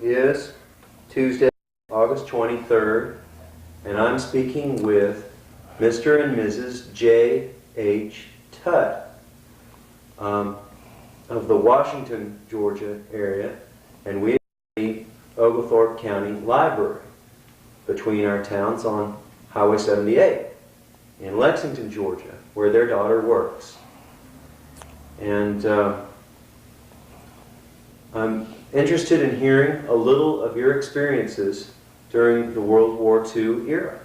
Is Tuesday, August 23rd, and I'm speaking with Mr. and Mrs. J.H. Tutt of the Washington, Georgia area, and we are the Oglethorpe County Library between our towns on Highway 78 in Lexington, Georgia, where their daughter works. And I'm interested in hearing a little of your experiences during the World War II era.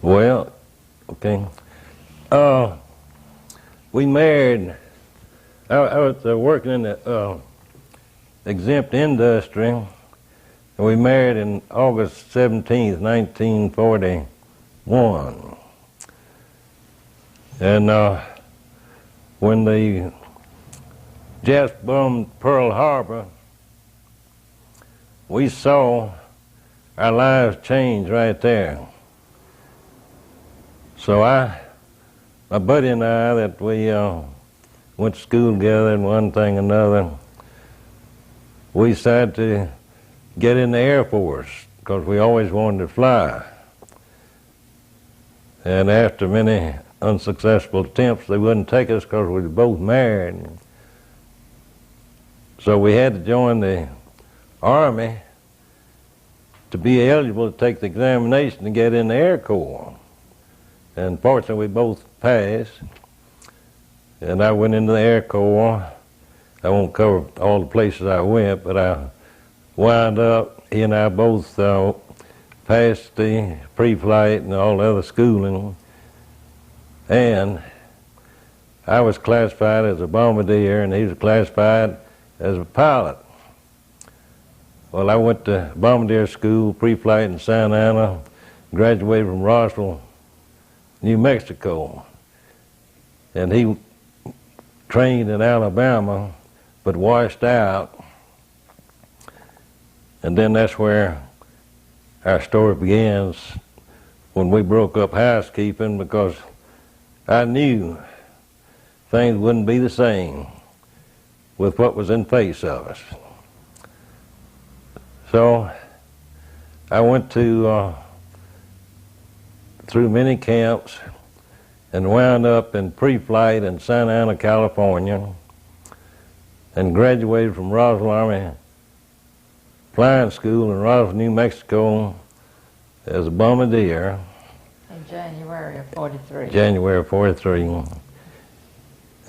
Well, okay. We married. I was working in the exempt industry, and we married in August 17th, 1941. And when the Jets bombed Pearl Harbor, we saw our lives change right there. So my buddy and I, that we went to school together and one thing and another, we decided to get in the Air Force because we always wanted to fly. And after many unsuccessful attempts, they wouldn't take us because we were both married. So we had to join the Army to be eligible to take the examination to get in the Air Corps. And fortunately, we both passed. And I went into the Air Corps. I won't cover all the places I went, but I wound up, he and I both passed the pre-flight and all the other schooling. And I was classified as a bombardier, and he was classified as a pilot. Well, I went to bombardier school, pre-flight in Santa Ana, graduated from Roswell, New Mexico. And he trained in Alabama, but washed out. And then that's where our story begins, when we broke up housekeeping, because I knew things wouldn't be the same with what was in face of us. So I went through many camps and wound up in pre-flight in Santa Ana, California, and graduated from Roswell Army Flying School in Roswell, New Mexico as a bombardier. In January of 43. January of 43.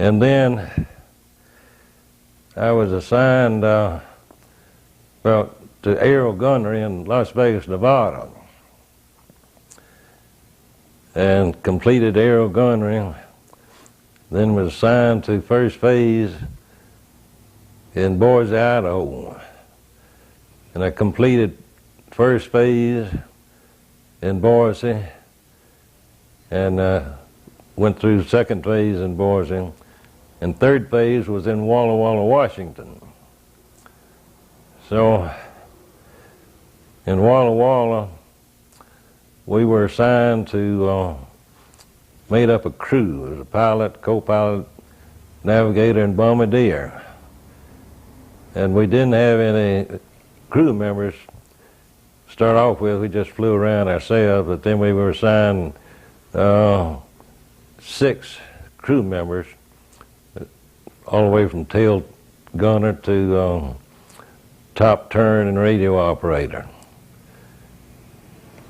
And then I was assigned to aero gunnery in Las Vegas, Nevada, and completed aero gunnery. Then was assigned to first phase in Boise, Idaho, and I completed first phase in Boise, and went through second phase in Boise. And third phase was in Walla Walla, Washington. So in Walla Walla, we were assigned to made up a crew. There was a pilot, co-pilot, navigator, and bombardier. And we didn't have any crew members to start off with. We just flew around ourselves, but then we were assigned 6 crew members, all the way from tail gunner to top turn and radio operator.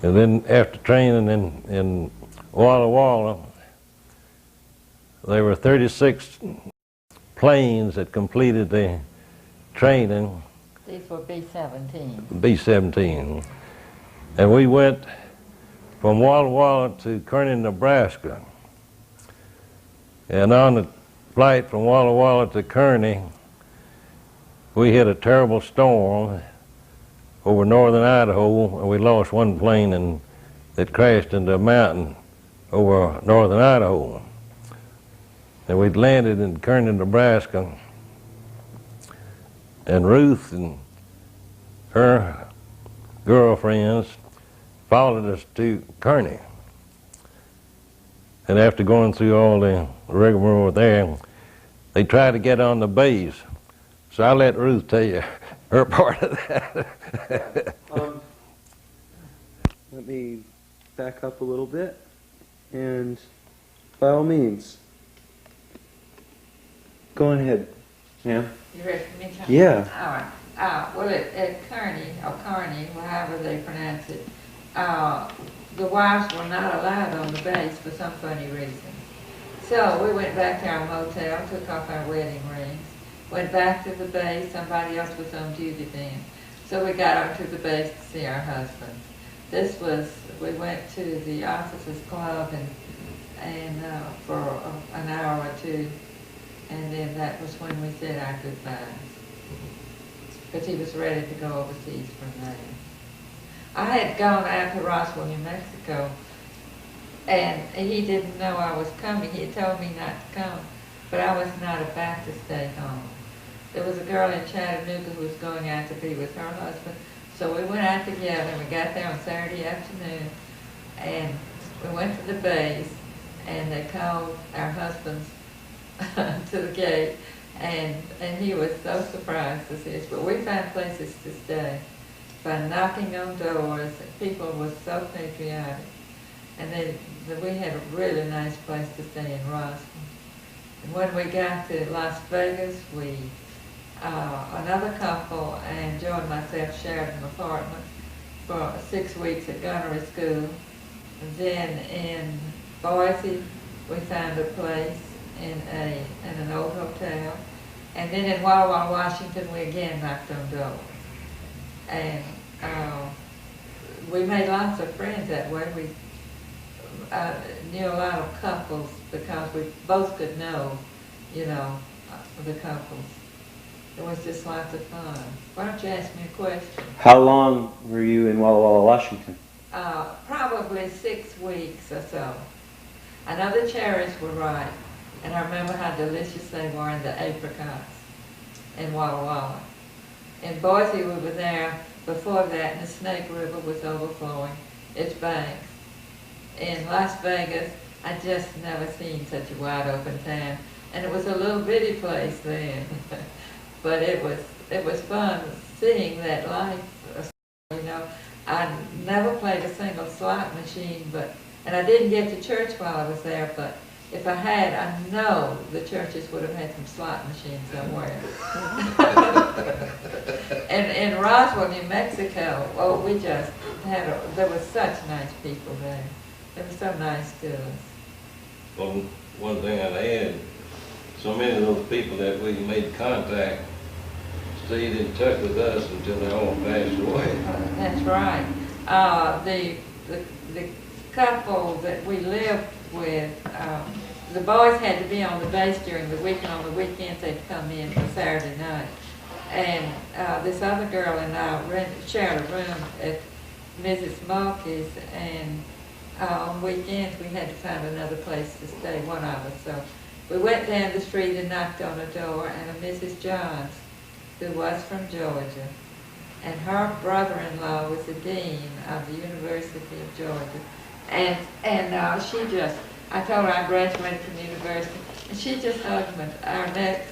And then after training in Walla Walla, there were 36 planes that completed the training. These were B-17. B-17. And we went from Walla Walla to Kearney, Nebraska. And on the flight from Walla Walla to Kearney, we hit a terrible storm over northern Idaho, and we lost one plane and it crashed into a mountain over northern Idaho. And we'd landed in Kearney, Nebraska, and Ruth and her girlfriends followed us to Kearney. And after going through all the rigmarole there, they tried to get on the base. So I'll let Ruth tell you her part of that. Let me back up a little bit, and by all means, go on ahead, ma'am. You ready for me to? Yeah. All right. Well, at Kearney, or Kearney, however they pronounce it, the wives were not allowed on the base for some funny reason. So we went back to our motel, took off our wedding rings, went back to the base. Somebody else was on duty then. So we got onto the base to see our husbands. We went to the officers' club and for an hour or two, and then that was when we said our goodbyes. Because he was ready to go overseas from there. I had gone out to Roswell, New Mexico, and he didn't know I was coming. He had told me not to come, but I was not about to stay home. There was a girl in Chattanooga who was going out to be with her husband, so we went out together, and we got there on Saturday afternoon, and we went to the base, and they called our husbands to the gate, and he was so surprised to see us. But we found places to stay by knocking on doors. People were so patriotic, and we had a really nice place to stay in Roswell. And when we got to Las Vegas, another couple and Joe and myself shared an apartment for 6 weeks at gunnery school. And then in Boise, we found a place in an old hotel. And then in Walla Walla, Washington, we again knocked on doors. And we made lots of friends that way. We knew a lot of couples because we both could know, the couples. It was just lots of fun. Why don't you ask me a question? How long were you in Walla Walla, Washington? Probably 6 weeks or so. I know the cherries were ripe, and I remember how delicious they were, and the apricots in Walla Walla. In Boise, we were there before that, and the Snake River was overflowing its banks. In Las Vegas, I just never seen such a wide open town, and it was a little bitty place then. But it was fun seeing that life. I never played a single slot machine, and I didn't get to church while I was there, but if I had, I know the churches would have had some slot machines somewhere. And in Roswell, New Mexico, we just there were such nice people there. They were so nice to us. Well, one thing I'd add, so many of those people that we made contact stayed in touch with us until they all passed away. That's right. The couple that we lived with, the boys had to be on the base during the week, and on the weekends they'd come in for Saturday night. And this other girl and I shared a room at Mrs. Mulkey's, and on weekends we had to find another place to stay, one of us. So we went down the street and knocked on a door, and a Mrs. Johns, who was from Georgia, and her brother-in-law was the dean of the University of Georgia. And I told her I graduated from the university, and she just hugged me our necks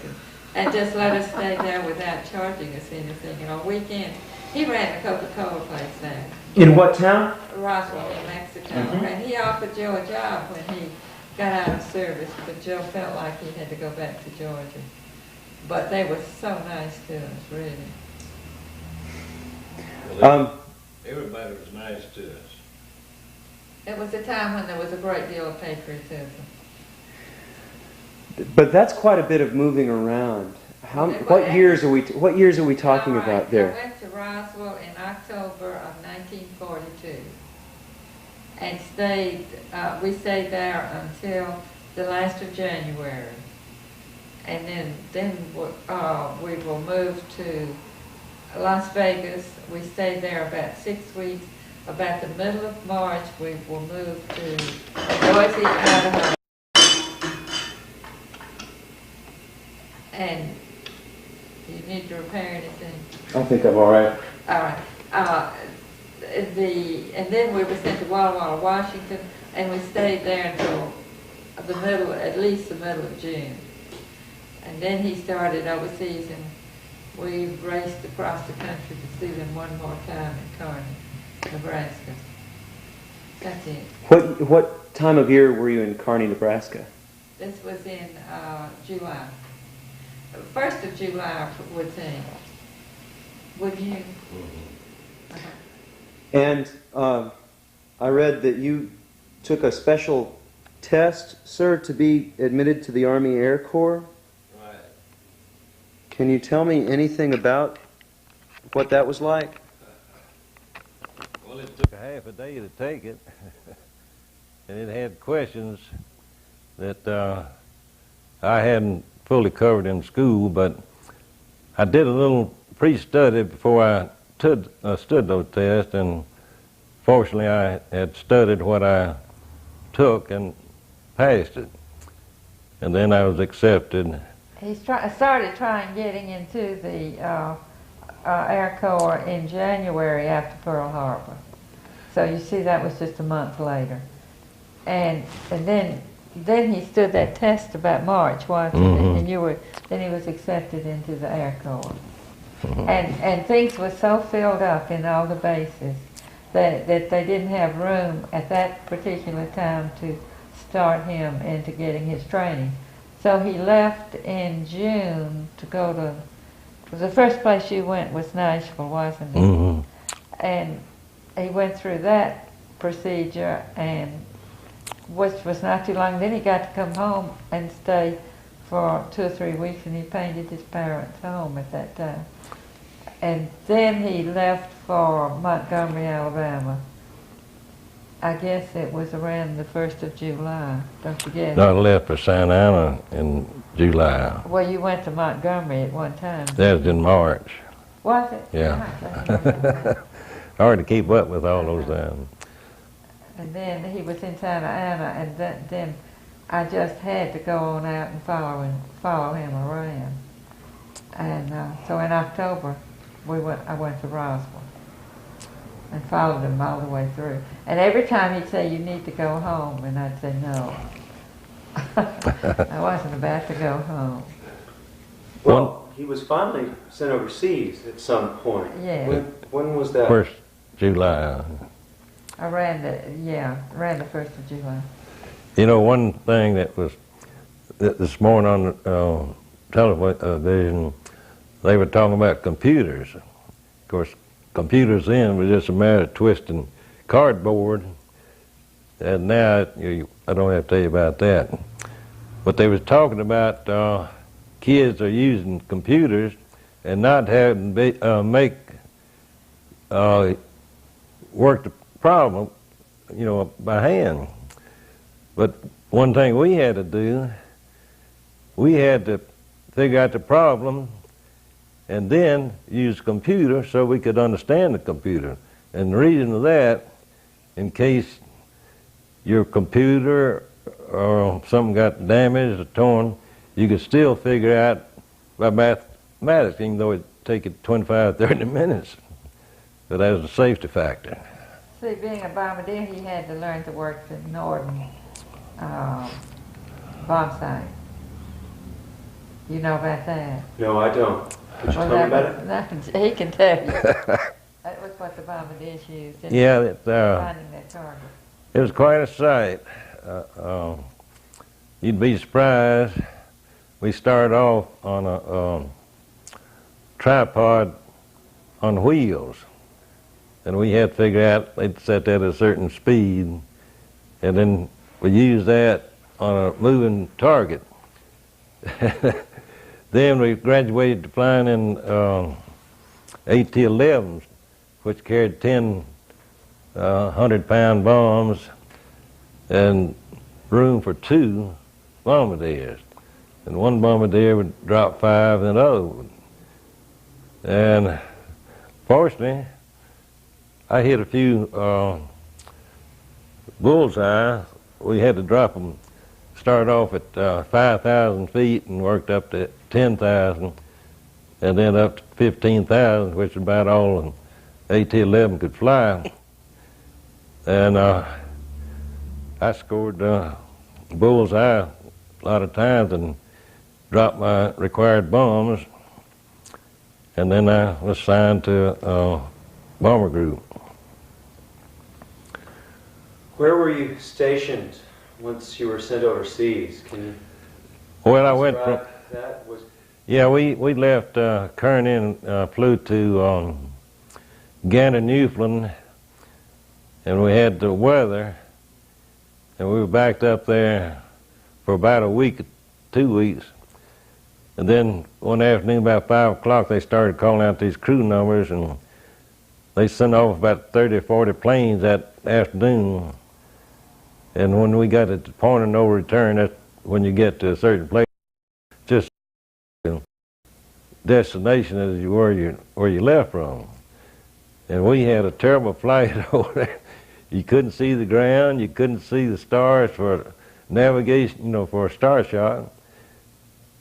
and just let us stay there without charging us anything. And on weekends, he ran a Coca-Cola place there. In what town? Roswell, New Mexico. Mm-hmm. And he offered Joe a job when he got out of service, but Joe felt like he had to go back to Georgia. But they were so nice to us, really. Well, everybody was nice to us. It was a time when there was a great deal of patriotism. But that's quite a bit of moving around. What years are we talking about there? I went to Roswell in October of 1942, and we stayed there until the last of January. And then we will move to Las Vegas. We stayed there about 6 weeks. About the middle of March, we will move to Boise, Idaho. And you need to repair anything? I think I'm all right. All right. And then we were sent to Walla Walla, Washington, and we stayed there until at least the middle of June. And then he started overseas in we've raced across the country to see them one more time in Kearney, Nebraska. That's it. What time of year were you in Kearney, Nebraska? This was in July. 1st of July, I would think. Would you? Uh-huh. And I read that you took a special test, sir, to be admitted to the Army Air Corps. Right. Can you tell me anything about what that was like? Well, it took a half a day to take it, and it had questions that I hadn't fully covered in school, but I did a little pre-study before I stood those tests, and fortunately I had studied what I took and passed it, and then I was accepted. He started getting into the Air Corps in January after Pearl Harbor. So you see, that was just a month later, and then he stood that test about March, wasn't it? And then he was accepted into the Air Corps, and things were so filled up in all the bases that they didn't have room at that particular time to start him into getting his training. So he left in June to go to, the first place you went was Nashville, wasn't it? And he went through that procedure, and which was not too long. Then he got to come home and stay for 2 or 3 weeks, and he painted his parents' home at that time. And then he left for Montgomery, Alabama. I guess it was around the 1st of July, don't forget. No, I left for Santa Ana in July. Well, you went to Montgomery at one time. That was in March. Was it? Yeah. Hard to keep up with all those things. And then he was in Santa Ana, and then I just had to go on out and follow him around. And so in October, I went to Roswell and followed him all the way through. And every time he'd say, "You need to go home," and I'd say, "No." I wasn't about to go home. Well, he was finally sent overseas at some point. Yeah. When was that? 1st July. Around the 1st of July. You know, one thing that was this morning on the television, they were talking about computers. Of course, computers then was just a matter of twisting cardboard, and now I don't have to tell you about that. But they was talking about kids are using computers and not having to work the problem, by hand. But one thing we had to do, we had to figure out the problem and then use the computer so we could understand the computer. And the reason of that, in case your computer or something got damaged or torn, you could still figure out by mathematics, even though it'd take it 25, 30 minutes. But that was a safety factor. See, being a bombardier, he had to learn to work the Norden bomb sight. You know about that? No, I don't. Could you tell me about it? He can tell you. That was what the bombardiers used in Yeah, finding that target. it was quite a sight. You'd be surprised. We started off on a tripod on wheels, and we had to figure out they'd set that at a certain speed, and then we used that on a moving target. Then we graduated to flying in AT-11s, which carried 10 100-pound bombs and room for 2 bombardiers. And one bombardier would drop 5 and another would. And fortunately, I hit a few bullseye. We had to drop them, start off at 5,000 feet and worked up to 10,000, and then up to 15,000, which is about all an AT-11 could fly. And I scored bullseye a lot of times and dropped my required bombs. and then I was assigned to bomber group. Where were you stationed once you were sent overseas? Can you Well, I went from, describe that? yeah, we left Kearney and flew to Gander, Newfoundland, and we had the weather, and we were backed up there for about a week, 2 weeks. And then one afternoon about 5 o'clock, they started calling out these crew numbers, and they sent off about 30 or 40 planes that afternoon. And when we got at the point of no return, that's when you get to a certain place, just destination as you were where you left from. And we had a terrible flight over there. You couldn't see the ground, you couldn't see the stars for navigation, for a star shot.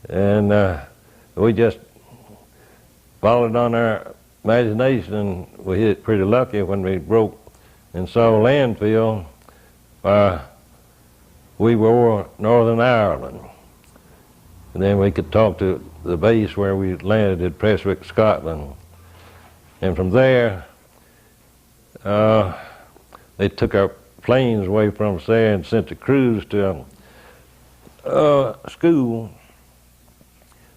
And we just followed on our imagination, and we hit pretty lucky when we broke and saw landfill. We were over Northern Ireland. And then we could talk to the base where we landed at Prestwick, Scotland. And from there, they took our planes away from us there and sent the crews to a school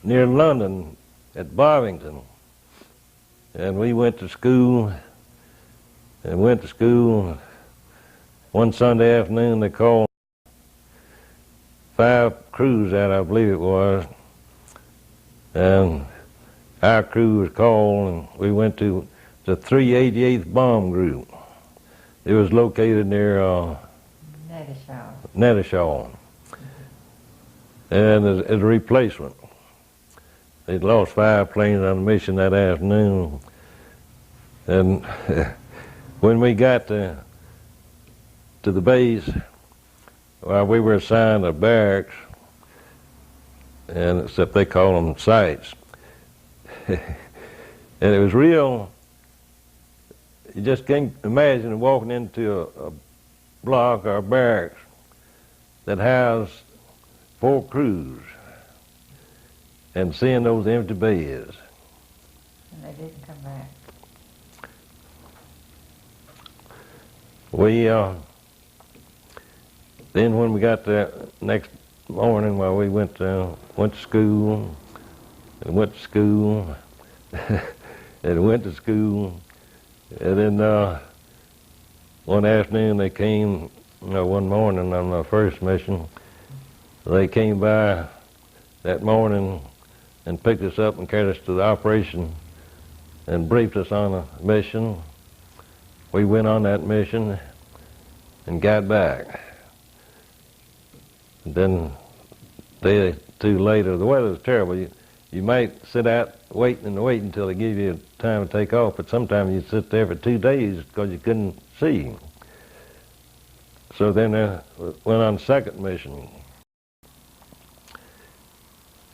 near London at Bovington. And we went to school. One Sunday afternoon, they called 5 crews out, I believe it was. And our crew was called, and we went to the 388th Bomb Group. It was located near Nettishaw. And as a replacement. They'd lost 5 planes on the mission that afternoon. And when we got to the base, well, we were assigned a barracks, and except they call them sites. And it was real, you just can't imagine walking into a block or a barracks that housed 4 crews and seeing those empty beds. And they didn't come back. We, then when we got there next morning, well, we went to school, and went to school, and then one afternoon they came, one morning on my first mission, they came by that morning and picked us up and carried us to the operation and briefed us on a mission. We went on that mission and got back. And then a day or two later, the weather was terrible. You might sit out waiting until they give you time to take off, but sometimes you'd sit there for 2 days because you couldn't see. So then went on second mission.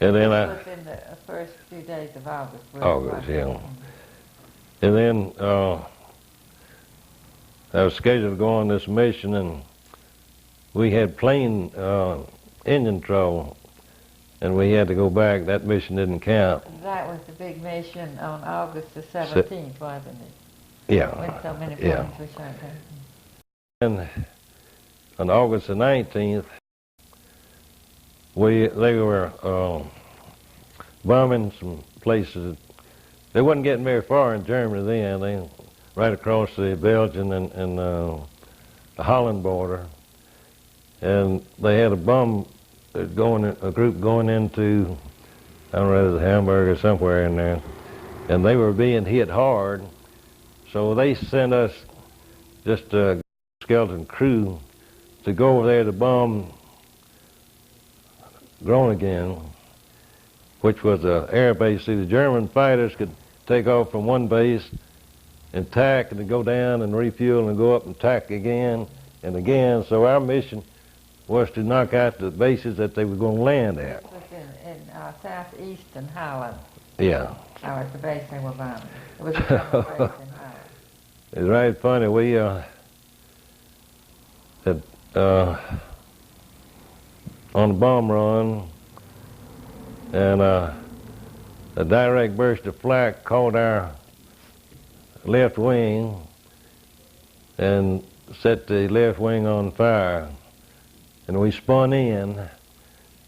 And then It was in the first few days of August. August, yeah. And then I was scheduled to go on this mission, and we had plane engine trouble, and we had to go back. That mission didn't count. That was the big mission on August the 17th, wasn't it? Yeah. When so many planes were shot down. And on August the 19th, they were bombing some places. They wasn't getting very far in Germany then. They right across the Belgian and the Holland border, and they had a group going into, I don't know, whether it was Hamburg or somewhere in there, and they were being hit hard. So they sent us just a skeleton crew to go over there to bomb Groningen, which was an air base. See, the German fighters could take off from one base and tack and then go down and refuel and go up and tack again and again. So our mission was to knock out the bases that they were going to land at. It was in southeastern Holland. Yeah. That was the base they were bombing. It was a German base in Holland. It's right funny. We on the bomb run, and a direct burst of flak caught our left wing and set the left wing on fire. And we spun in,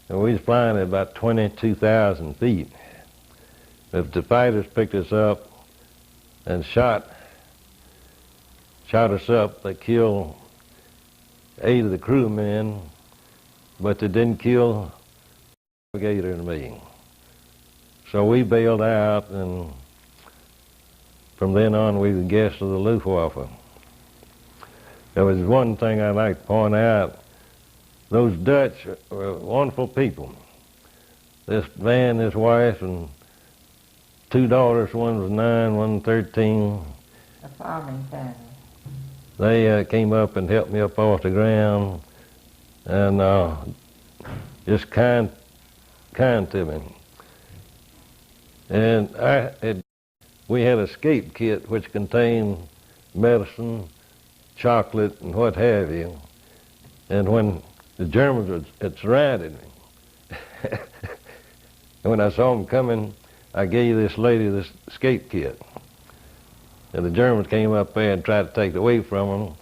and we was flying at about 22,000 feet. If the fighters picked us up and shot us up, they killed 8 of the crewmen, but they didn't kill the navigator and me. So we bailed out, and from then on we were guests of the Luftwaffe. There was one thing I'd like to point out. Those Dutch were wonderful people. This man, his wife, and 2 daughters, one was 9, one 13. A farming family. They came up and helped me up off the ground, and just kind to me. And we had a escape kit which contained medicine, chocolate, and what have you. And when the Germans had surrounded me, and when I saw them coming, I gave this lady this escape kit. And the Germans came up there and tried to take it away from them,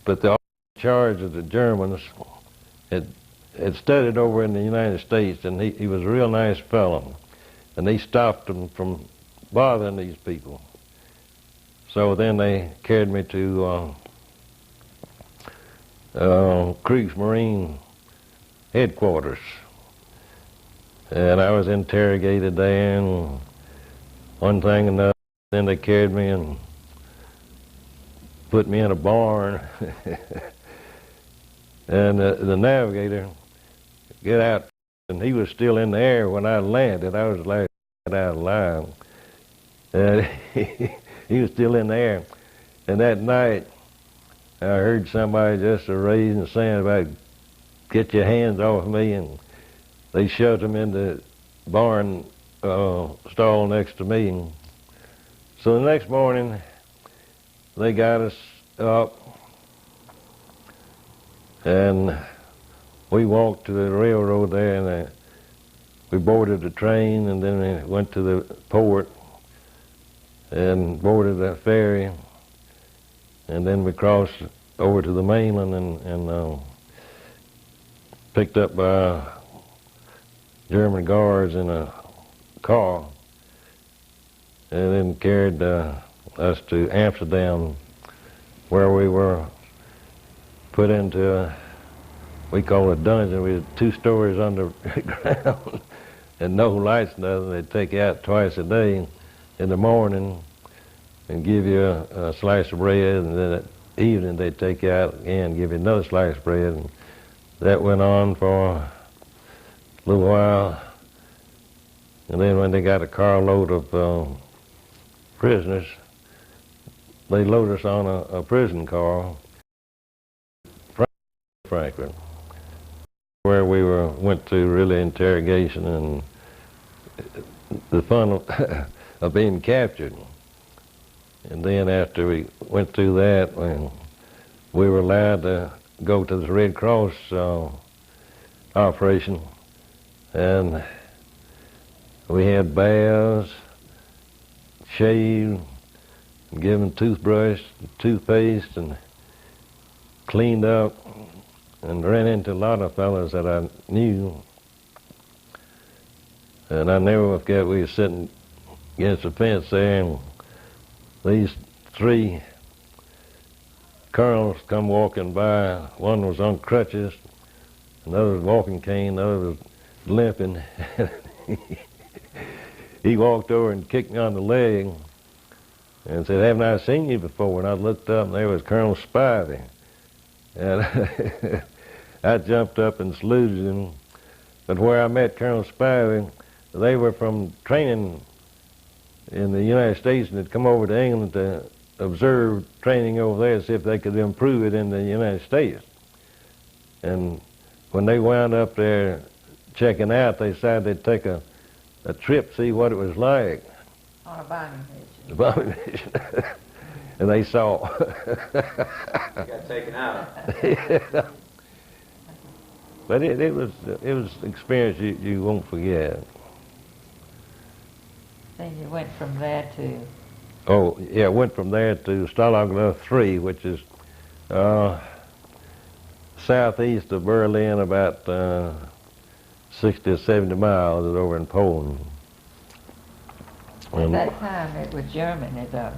but the charge of the Germans had studied over in the United States, and he was a real nice fellow, and they stopped them from bothering these people. So then they carried me to Kriegsmarine headquarters, and I was interrogated there, and one thing and another. Then they carried me and put me in a barn, and the navigator get out, and he was still in the air when I landed. I was the last to get out alive, and he was still in the air. And that night, I heard somebody just raising and saying about, "Get your hands off me," and they shoved him in the barn stall next to me. So the next morning, they got us up, and we walked to the railroad there, and we boarded the train, and then we went to the port and boarded the ferry, and then we crossed over to the mainland and picked up by German guards in a car, and then carried us to Amsterdam, where we were put into we call it a dungeon. We had 2 stories underground and no lights, nothing. They'd take you out twice a day in the morning and give you a slice of bread, and then at evening they'd take you out again and give you another slice of bread. And that went on for a little while. And then when they got a carload of prisoners, they loaded us on a prison car, Franklin, where we went to really interrogation and the fun of being captured. And then after we went through that, we were allowed to go to the Red Cross operation, and we had baths, shaved, and given toothbrush, toothpaste, and cleaned up, and ran into a lot of fellas that I knew. And I never forget, we were sitting against the fence there, and these 3 colonels come walking by. One was on crutches, another was walking cane, the other was limping. He walked over and kicked me on the leg and said, "Haven't I seen you before?" And I looked up, and there was Colonel Spivey. And I jumped up and saluted him. But where I met Colonel Spivey, they were from training in the United States and had come over to England to observe training over there, see if they could improve it in the United States. And when they wound up there checking out, they decided they'd take a trip, see what it was like. On a bombing mission. The bombing mission. And they saw. Got taken out. Yeah. But it was an experience you won't forget. Then you went from there to... Oh, yeah, went from there to Stalag 3, which is southeast of Berlin, about 60 or 70 miles over in Poland. At that time, it was Germany, though.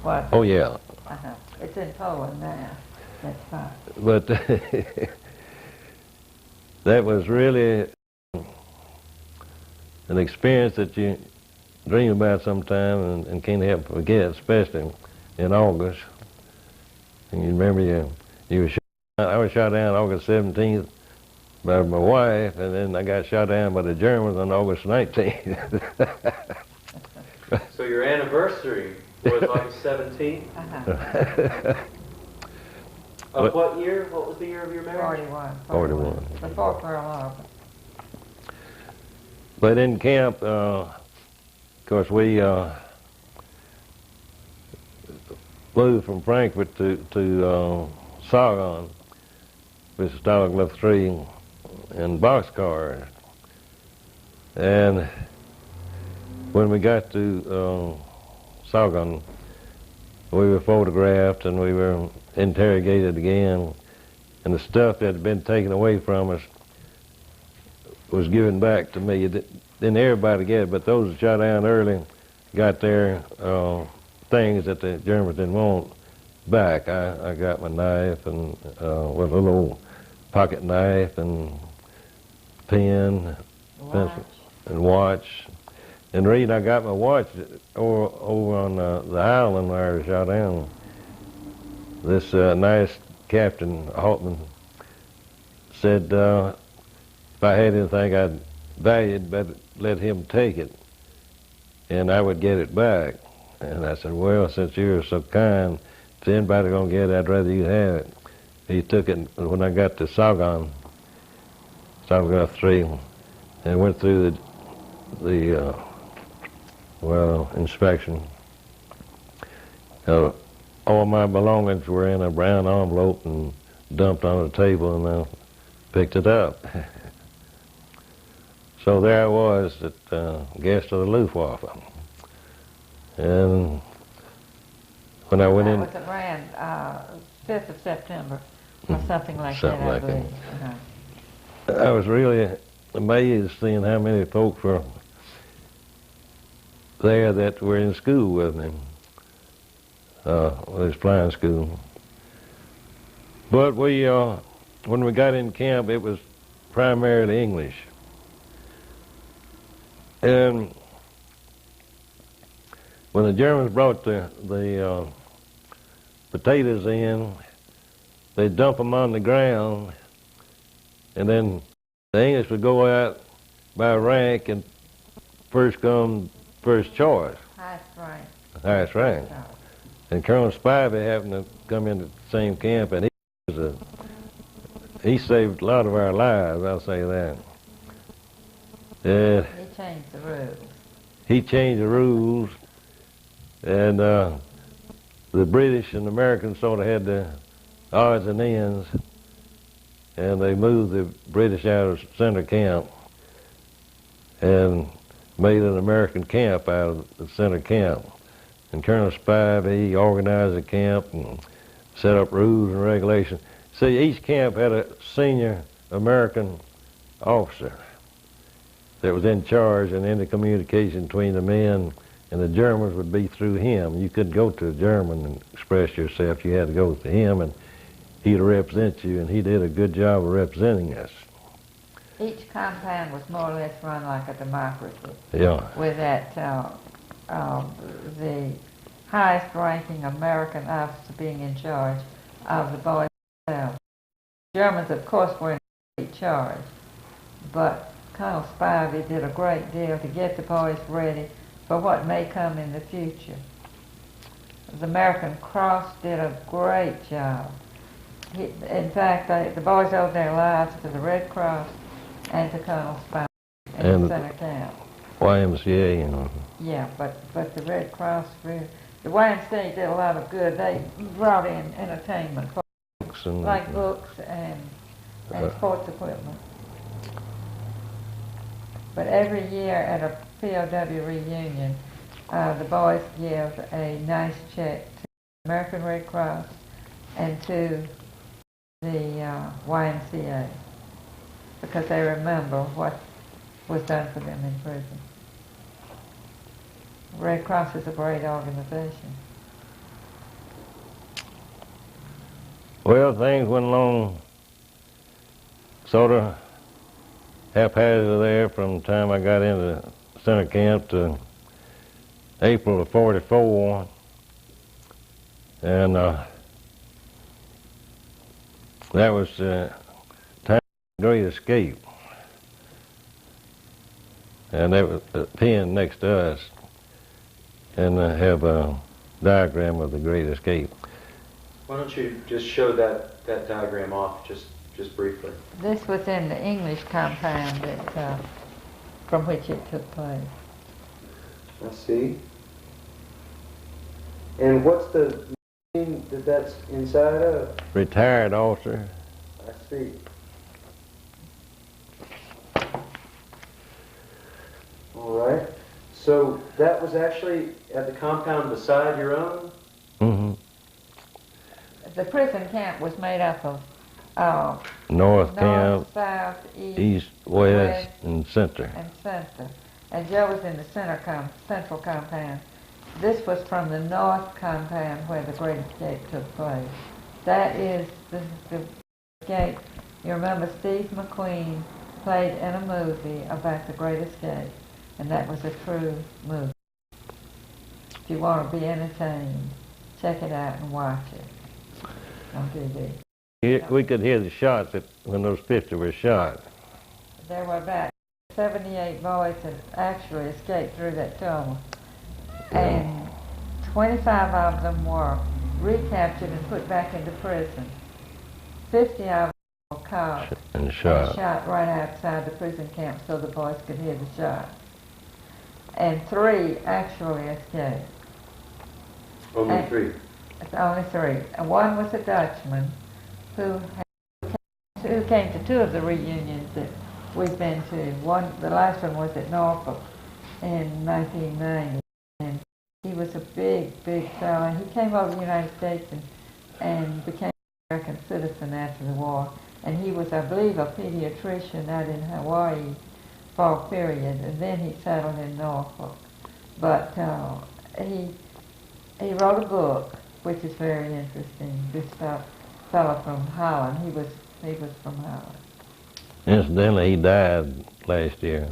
What? Oh, yeah. Uh-huh. It's in Poland now. That's fine. But that was really an experience that you dream about sometime and can't help but forget, especially in August. And you remember you were shot, I was shot down August 17th by my wife, and then I got shot down by the Germans on August 19th. So your anniversary was August 17th? Uh-huh. Of what year? What was the year of your marriage? 41. Before Pearl Harbor. But in camp, of course, we flew from Frankfurt to Sargon, which is Stalag 3, in boxcars. And when we got to Sargon, we were photographed and we were interrogated again, and the stuff that had been taken away from us was given back to me. Didn't everybody get it, but those that shot down early got their things that the Germans didn't want back. I got my knife and with a little pocket knife and pen, pencil, and watch. And the reason I got my watch over on the island where I was shot down, this nice Captain Altman said if I had anything I'd valued, better let him take it, and I would get it back. And I said, well, since you're so kind, if anybody's going to get it, I'd rather you have it. He took it when I got to Sargon 3, and went through the inspection. All my belongings were in a brown envelope and dumped on the table, and I picked it up. So there I was, guest of the Luftwaffe. And when I went in... That was around 5th of September, or something like something that, I like that. believe. Uh-huh. I was really amazed seeing how many folks were there that were in school with me. It was flying school. But we, when we got in camp, it was primarily English. And when the Germans brought the potatoes in, they'd dump them on the ground, and then the English would go out by rank and first come, first choice. Highest rank. Highest rank. And Colonel Spivey happened to come into the same camp, and he saved a lot of our lives, I'll say that. He changed the rules. He changed the rules, and the British and Americans sort of had the odds and ends, and they moved the British out of center camp and made an American camp out of the center camp. And Colonel Spivey, he organized the camp and set up rules and regulations. See, each camp had a senior American officer that was in charge, and any communication between the men and the Germans would be through him. You couldn't go to a German and express yourself. You had to go to him, and he'd represent you, and he did a good job of representing us. Each compound was more or less run like a democracy. Yeah. With that, the highest ranking American officer being in charge of the boys themselves. Germans, of course, were in charge, but Colonel Spivey did a great deal to get the boys ready for what may come in the future. The American Cross did a great job. In fact, the boys owed their lives to the Red Cross and to Colonel Spivey in the center camp. YMCA, you know. Yeah, but the Red Cross, the YMCA did a lot of good. They brought in entertainment, like books and sports equipment. But every year at a POW reunion, the boys give a nice check to the American Red Cross and to the YMCA because they remember what was done for them in prison. Red Cross is a great organization. Well, things went along sort of haphazard there from the time I got into center camp to April of '44, and that was the time of the Great Escape. And there was a pen next to us, and I have a diagram of the Great Escape. Why don't you just show that diagram off just briefly? This was in the English compound that, from which it took place. I see. And what's the meaning that's inside of? Retired officer. I see. All right. So that was actually at the compound beside your own? Mm-hmm. The prison camp was made up of North camp, south, east, west, and center. And center. And Joe was in the central compound. This was from the north compound where the Great Escape took place. That is the escape. You remember Steve McQueen played in a movie about the Great Escape, and that was a true movie. If you want to be entertained, check it out and watch it on TV. We could hear the shots when those 50 were shot. There were about 78 boys that actually escaped through that tunnel. And 25 of them were recaptured and put back into prison. 50 of them were caught and shot right outside the prison camp so the boys could hear the shot. And 3 actually escaped. Only 3? Only 3. And one was a Dutchman who came to 2 of the reunions that we've been to. The last one was at Norfolk in 1990. And he was a big fellow. He came over to the United States and became an American citizen after the war. And he was, I believe, a pediatrician out in Hawaii for a period. And then he settled in Norfolk. But he wrote a book, which is very interesting. This fellow from Holland. He was from Holland. Incidentally, he died last year.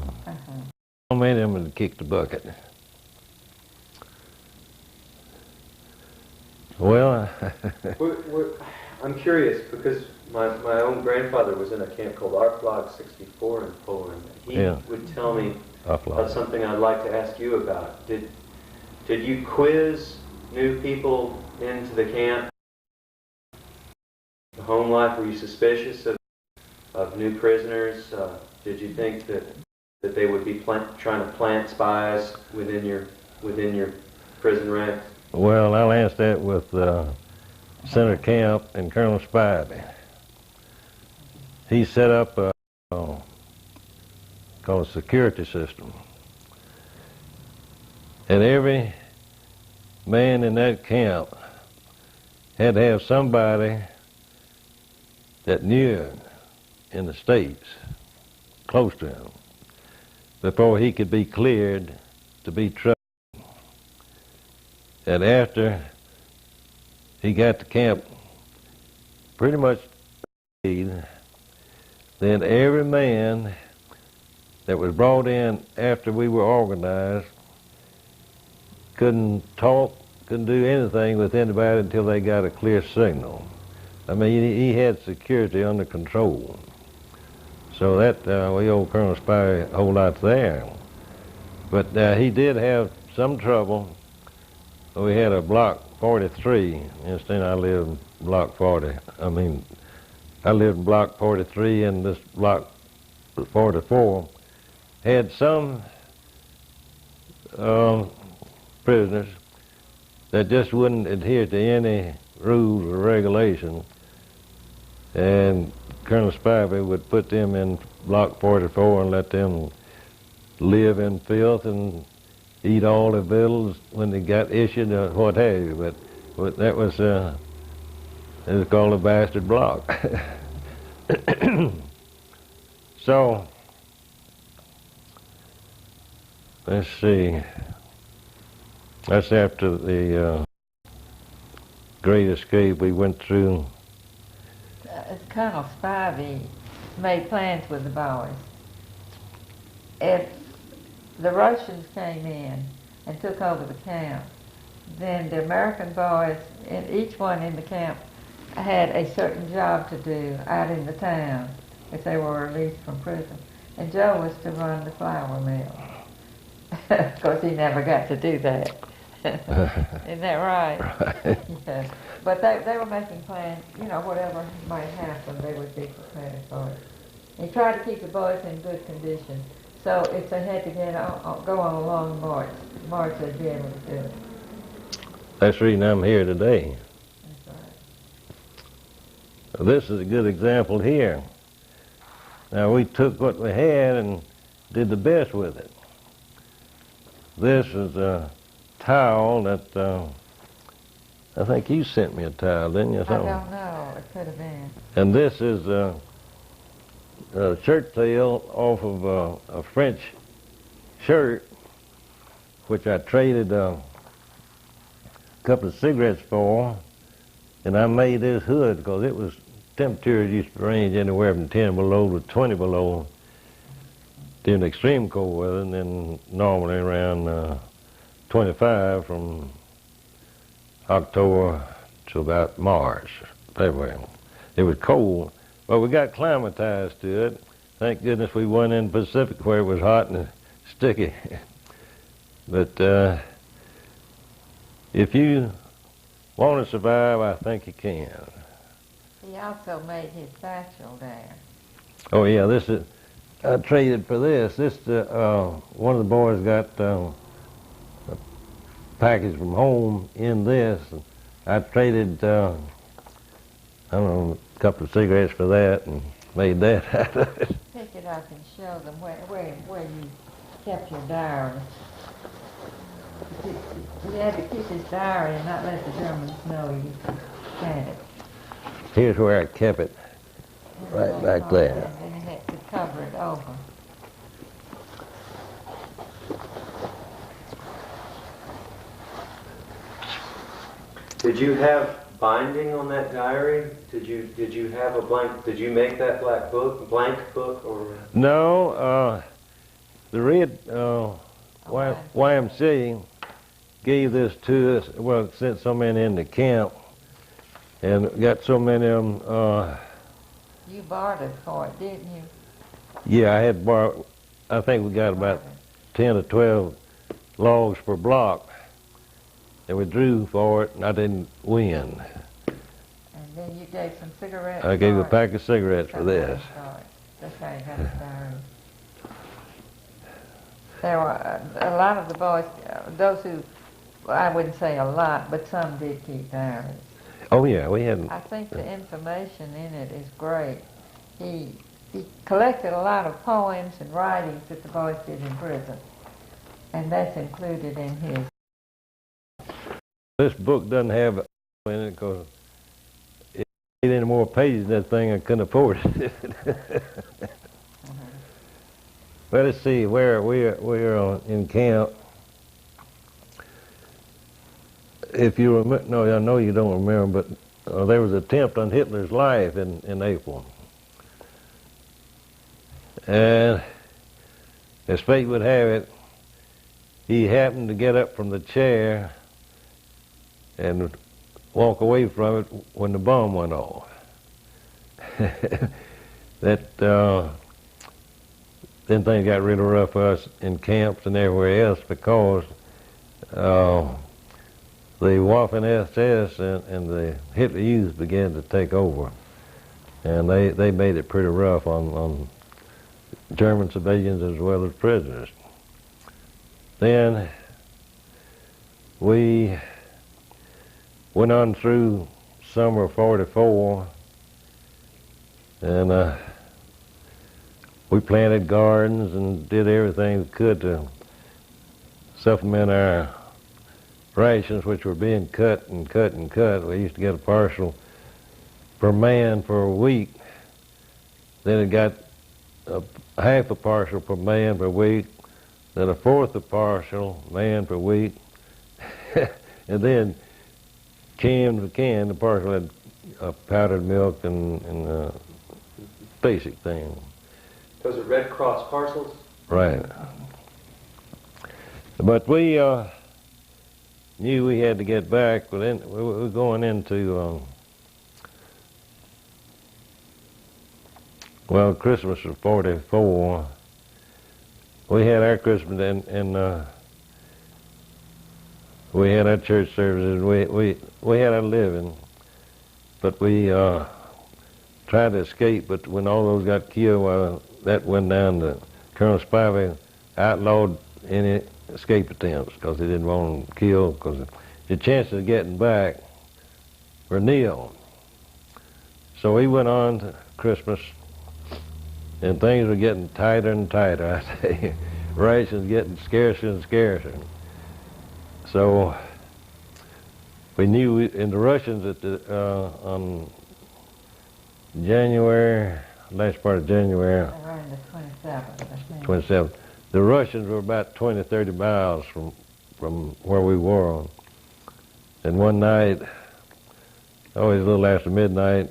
I made him to kick the bucket. Well, I'm curious because my own grandfather was in a camp called Athens-Clarke 64 in Poland. He would tell me about something I'd like to ask you about. Did you quiz new people into the camp? The home life, were you suspicious of new prisoners? Did you think that they would be trying to plant spies within your prison ranks? Well, I'll answer that with Center Camp and Colonel Spivey. He set up a called a security system. And every man in that camp had to have somebody that knew him in the States, close to him, before he could be cleared to be trusted. And after he got to camp pretty much, then every man that was brought in after we were organized couldn't talk, couldn't do anything with anybody until they got a clear signal. I mean, he had security under control. So that, we owe Colonel Spivey a whole lot there. But he did have some trouble. We had a block 43. Instead, I lived in block 40. I lived in block 43, and this block 44 had some prisoners that just wouldn't adhere to any rules or regulations. And Colonel Spivey would put them in block 44 and let them live in filth, and eat all the victuals when they got issued or what have you. But that was it was called a bastard block. So let's see. That's after the Great Escape. We went through. Colonel Spivey made plans with the boys. If the Russians came in and took over the camp, then the American boys, and each one in the camp, had a certain job to do out in the town if they were released from prison. And Joe was to run the flour mill. Of course, he never got to do that. Isn't that right? Right. Yeah. But they were making plans, whatever might happen, they would be prepared for it. He tried to keep the boys in good condition, so if they had to go on a long march, they'd be able to do it. That's the reason I'm here today. That's right. This is a good example here. Now, we took what we had and did the best with it. This is a towel that, I think you sent me a towel, didn't you? I don't know. It could have been. And this is a shirt tail off of a French shirt, which I traded a couple of cigarettes for, and I made this hood because it was temperatures used to range anywhere from 10 below to 20 below during extreme cold weather, and then normally around 25 from October to about March, February. It was cold, but we got climatized to it. Thank goodness we weren't in the Pacific where it was hot and sticky. But if you want to survive, I think you can. He also made his satchel there. Oh yeah, this is, I traded for this. One of the boys got a package from home in this. I traded, I don't know, a couple of cigarettes for that and made that out of it. Pick it up and show them where you kept your diary. You had to keep his diary and not let the Germans know you had it. Here's where I kept it, right back there. And then you had to cover it over. Did you have binding on that diary? Did you have a blank? Did you make that blank book, or? No, the Red YMCA gave this to us. Well, sent so many in the camp, and got so many of them. You bartered for it, didn't you? Yeah, I had borrowed. I think we got about 10 or 12 logs per block. And we drew for it, and I didn't win. And then you gave some cigarettes. I gave a for it. pack of cigarettes for this. That's how you got the diary. There were a lot of the boys, those who, well, I wouldn't say a lot, but some did keep diaries. Oh yeah, we had. I think the information in it is great. He collected a lot of poems and writings that the boys did in prison, and that's included in his. This book doesn't have it in it because it ain't any more pages than that thing. I couldn't afford it. Well, let's see where we're in camp. If you remember, no, I know you don't remember, but there was an attempt on Hitler's life in April. And as fate would have it, he happened to get up from the chair and walk away from it when the bomb went off. Then things got really rough for us in camps and everywhere else because the Waffen-SS and the Hitler Youth began to take over. And they made it pretty rough on German civilians as well as prisoners. Then we went on through summer of '44, and we planted gardens and did everything we could to supplement our rations, which were being cut and cut and cut. We used to get a parcel per man for a week. Then it got half a parcel per man per week, then a fourth a parcel man per week, and then can to can, the parcel had powdered milk and basic thing. Those are Red Cross parcels? Right. But we knew we had to get back, but we were going into, well, Christmas of '44. We had our Christmas and we had our church services. We had our living, but we tried to escape. But when all those got killed, that went down to Colonel Spivey outlawed any escape attempts because he didn't want them killed because the chances of getting back were nil. So we went on to Christmas, and things were getting tighter and tighter. I tell you, rations getting scarcer and scarcer. So we knew in the Russians on January, last part of January, Around the 27th, I think. 27th, the Russians were about 20, 30 miles from where we were. And one night, always a little after midnight,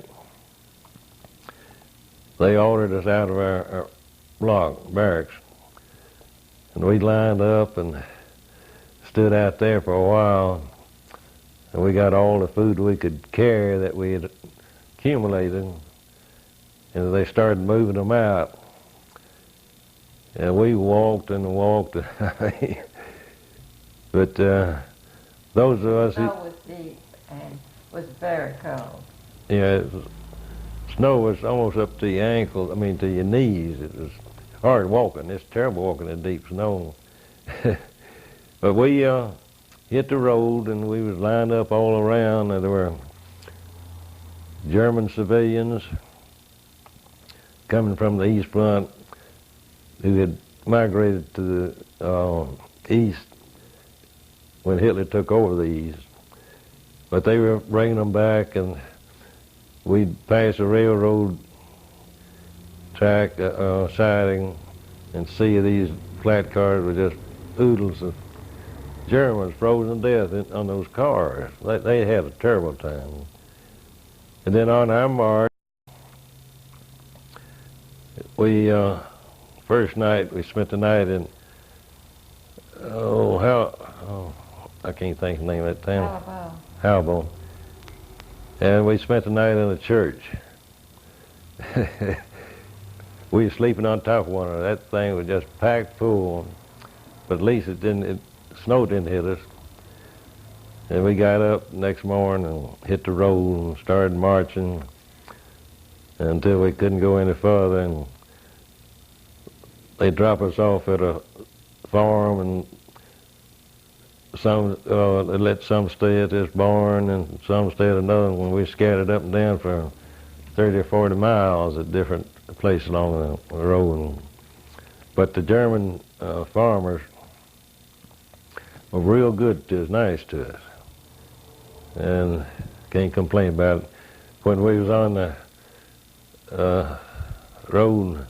they ordered us out of our block, barracks. And we lined up and stood out there for a while, and we got all the food we could carry that we had accumulated, and they started moving them out. And we walked and walked, but those of us... The snow was deep and was very cold. Yeah, snow was almost up to your ankles, to your knees. It was hard walking. It's terrible walking in deep snow. But we hit the road, and we was lined up all around, and there were German civilians coming from the East Front who had migrated to the East when Hitler took over the East. But they were bringing them back, and we'd pass a railroad track siding and see these flat cars with just oodles of Germans frozen to death on those cars. They had a terrible time. And then on our march, we first night we spent the night in I can't think of the name of that town. Halbo. And we spent the night in a church. We were sleeping on top of one another. That thing was just packed full, but at least snow didn't hit us. And we got up the next morning and hit the road and started marching until we couldn't go any further, and they dropped us off at a farm, and they let some stay at this barn and some stay at another one. We scattered up and down for 30 or 40 miles at different places along the road. But the German farmers were real good to us, nice to us, and can't complain about it. When we was on the road,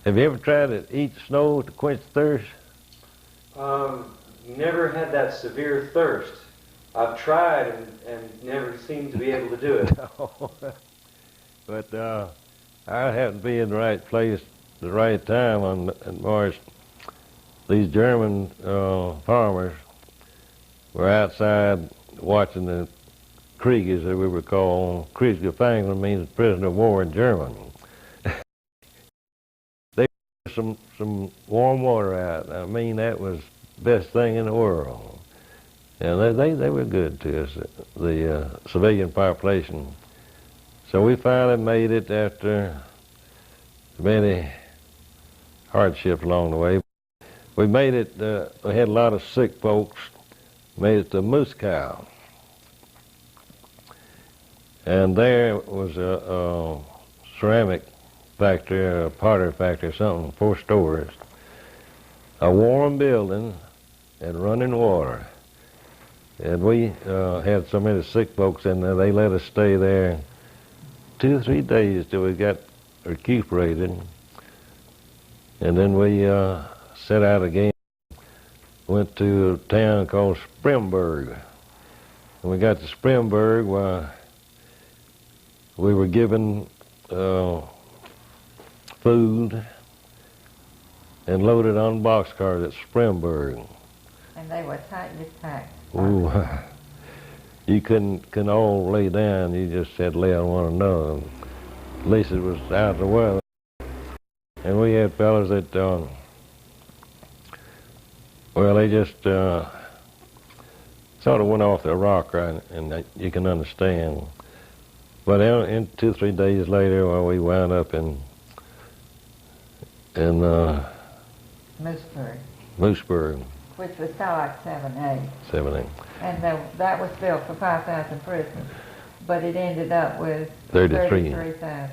have you ever tried to eat snow to quench thirst? Never had that severe thirst. I've tried and never seemed to be able to do it. No. But I happened to be in the right place at the right time on March. These German farmers were outside watching the Kriegers, as we were called. Kriegsgefangene means prisoner of war in German. They put some warm water out. That was the best thing in the world. And they were good to us, the civilian population. So we finally made it after many hardships along the way. We made it, we had a lot of sick folks, made it to Moscow. And there was a ceramic factory, a pottery factory, something, 4 stories. A warm building, and running water. And we had so many sick folks in there, they let us stay there 2 or 3 days till we got recuperated. And then we set out again, went to a town called Springburg. When we got to Springburg, well, we were given food and loaded on boxcars at Springburg. And they were tightly packed. Ooh, you couldn't all lay down. You just had to lay on one another. At least it was out of the weather. And we had fellas that, well, they just sort of went off the rock, right, and you can understand. But in 2 or 3 days later, well, we wound up in Mooseburg. Which was Stalag 7A. 7A. And that was built for 5,000 prisoners, but it ended up with 33,000.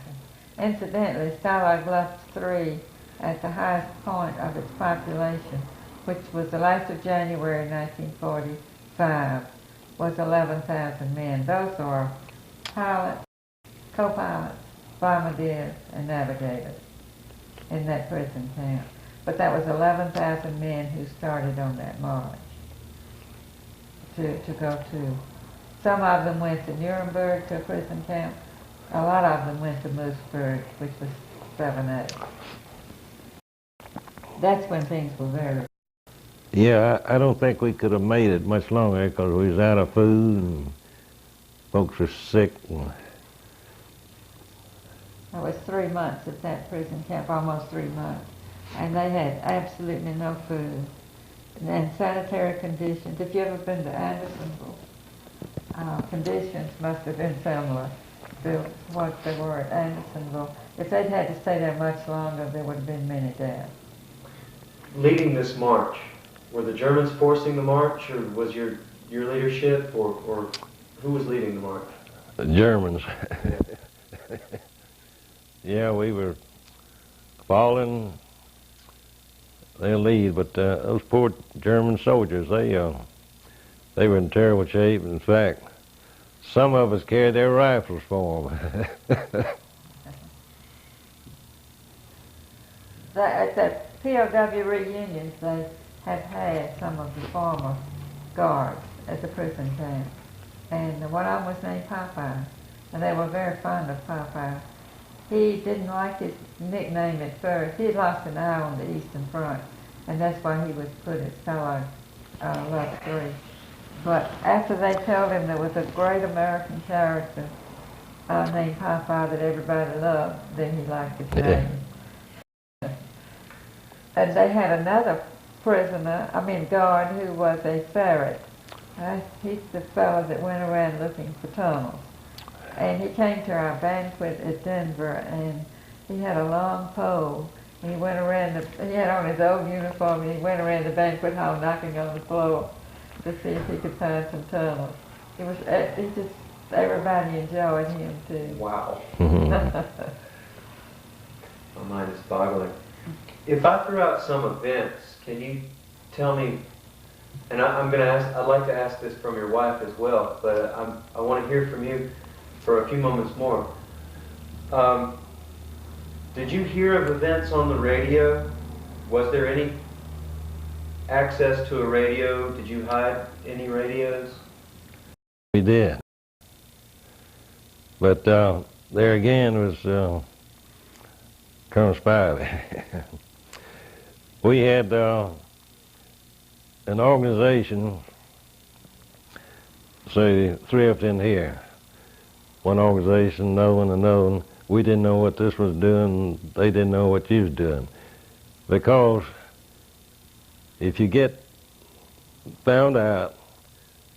Incidentally, Stalag left 3 at the highest point of its population, which was the last of January 1945, was 11,000 men. Those are pilots, co-pilots, bombardiers, and navigators in that prison camp. But that was 11,000 men who started on that march to go to. Some of them went to Nuremberg to a prison camp. A lot of them went to Mooseburg, which was 7A. That's when things were very... Yeah, I don't think we could have made it much longer because we was out of food and folks were sick. I was 3 months at that prison camp, almost 3 months. And they had absolutely no food. And sanitary conditions, if you ever been to Andersonville, conditions must have been similar to what they were at Andersonville. If they'd had to stay there much longer, there would have been many deaths. Leading this march, were the Germans forcing the march, or was your leadership, or who was leading the march? The Germans. Yeah, we were following their lead, but those poor German soldiers, they were in terrible shape. In fact, some of us carried their rifles for them. At the POW reunions, they have had some of the former guards at the prison camp. And one of them was named Popeye, and they were very fond of Popeye. He didn't like his nickname at first. He had lost an eye on the Eastern Front, and that's why he was put at Stalag Luft 3. But after they told him there was a great American character named Popeye that everybody loved, then he liked his name. And they had another guard who was a ferret. He's the fellow that went around looking for tunnels. And he came to our banquet at Denver, and he had a long pole. And he went around, he had on his old uniform, and he went around the banquet hall knocking on the floor to see if he could find some tunnels. Everybody enjoyed him too. Wow. My mind is boggling. If I threw out some events, can you tell me, and I'd like to ask this from your wife as well, but I want to hear from you for a few moments more. Did you hear of events on the radio? Was there any access to a radio? Did you hide any radios? We did. But there again was Colonel Spivey. We had an organization, say 3 of us in here. One organization, another one, another one. We didn't know what this was doing. They didn't know what you was doing. Because if you get found out,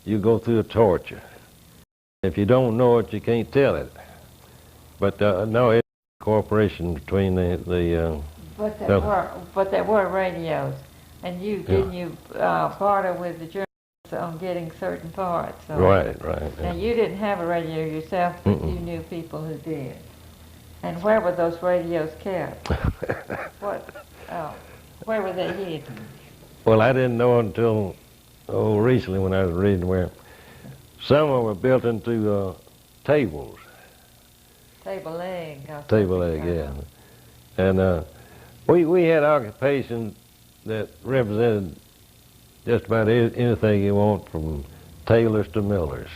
you go through a torture. If you don't know it, you can't tell it. But no, it's a cooperation between the But there were radios, and didn't you barter with the Germans on getting certain parts? So right. Now you didn't have a radio yourself, but you knew people who did. And where were those radios kept? Where were they hidden? Well, I didn't know until recently when I was reading where some of them were built into tables. Table leg. Table leg, yeah. And we had occupations that represented just about anything you want, from tailors to millers.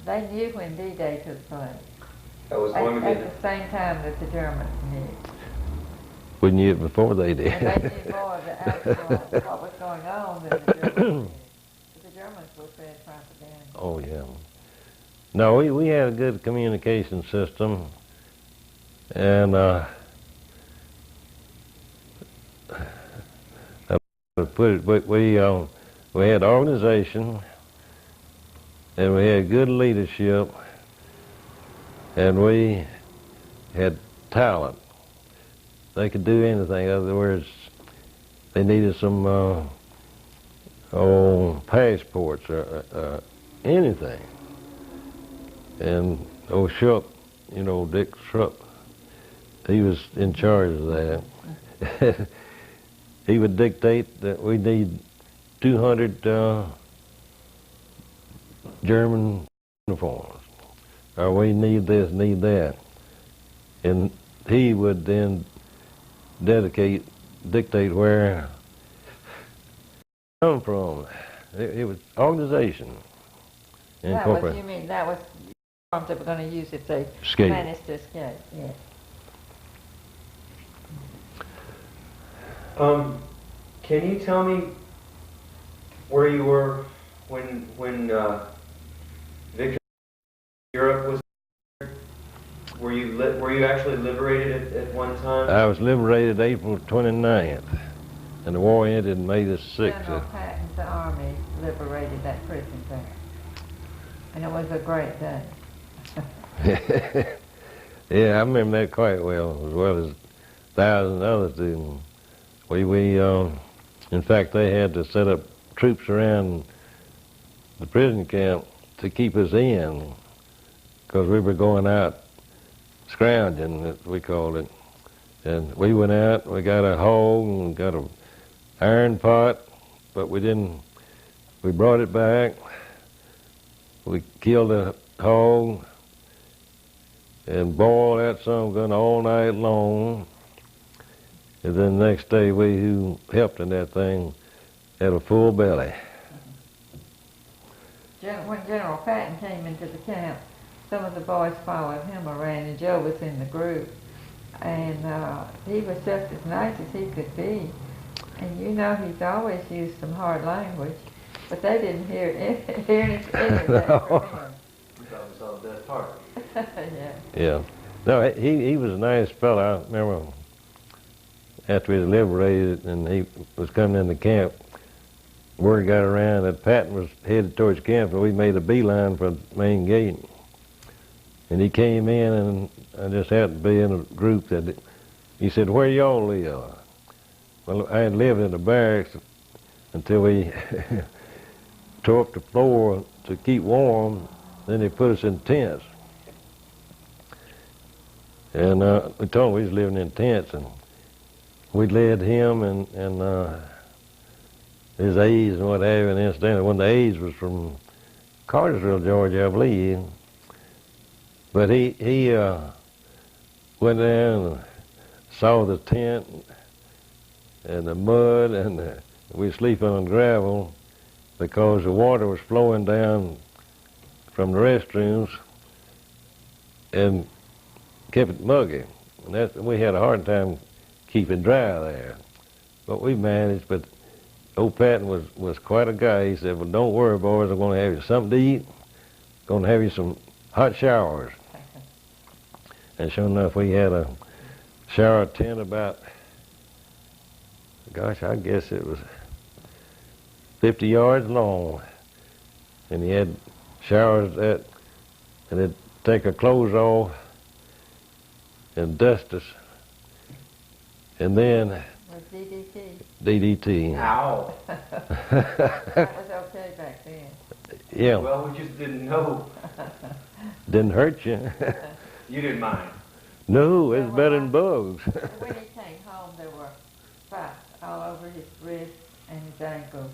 They knew when D-Day took place. That was going to be At the same time that the Germans knew. We knew it before they did. And they knew more of the actual, what was going on than the Germans did. But the Germans were fed propaganda. Oh, yeah. No, we had a good communication system, and we had organization, and we had good leadership, and we had talent. They could do anything. In other words, they needed some passports or anything. And old Shupp, Dick Shupp, he was in charge of that. He would dictate that we need 200 German uniforms, or we need this, need that. And he would then dictate where come from. It was organization. That was, you mean, that was uniforms that were going to use if they managed to escape, yeah. Can you tell me where you were when Victor Europe was? Were you actually liberated at one time? I was liberated April 29th, and the war ended May the 6th. General Patton's army liberated that prison there, and it was a great day. Yeah, I remember that quite well as thousands of others do. In fact, they had to set up troops around the prison camp to keep us in, because we were going out scrounging, as we called it. And we went out, we got a hog and got an iron pot, but we brought it back. We killed a hog and boiled that son of a gun all night long. And then the next day, we who helped in that thing had a full belly. When General Patton came into the camp, some of the boys followed him around, and Joe was in the group. And he was just as nice as he could be. And he's always used some hard language, but they didn't hear any of that from him. We thought we saw the best part. Yeah. Yeah. No, he was a nice fellow. I remember after we was liberated and he was coming into camp, word got around that Patton was headed towards camp, and we made a beeline for the main gate. And he came in, and I just happened to be in a group that he said, "Where y'all live?" Well, I had lived in the barracks until we tore up the floor to keep warm. Then they put us in tents. And we told him we was living in tents, and we led him and his aides and what have you. And incidentally, one of the aides was from Cartersville, Georgia, I believe. But he went down and saw the tent and the mud, and we were sleeping on gravel because the water was flowing down from the restrooms and kept it muggy. And we had a hard time keeping it dry there. But we managed. But old Patton was quite a guy. He said, "Well, don't worry, boys. I'm going to have you something to eat. Going to have you some hot showers." And sure enough, we had a shower tent about, gosh, I guess it was 50 yards long. And he had showers and they'd take our clothes off and dust us. And then... Was DDT? DDT. Ow! That was okay back then. Yeah. Well, we just didn't know. Didn't hurt you. You didn't mind. No, it's better than bugs. When he came home, there were spots all over his wrists and his ankles.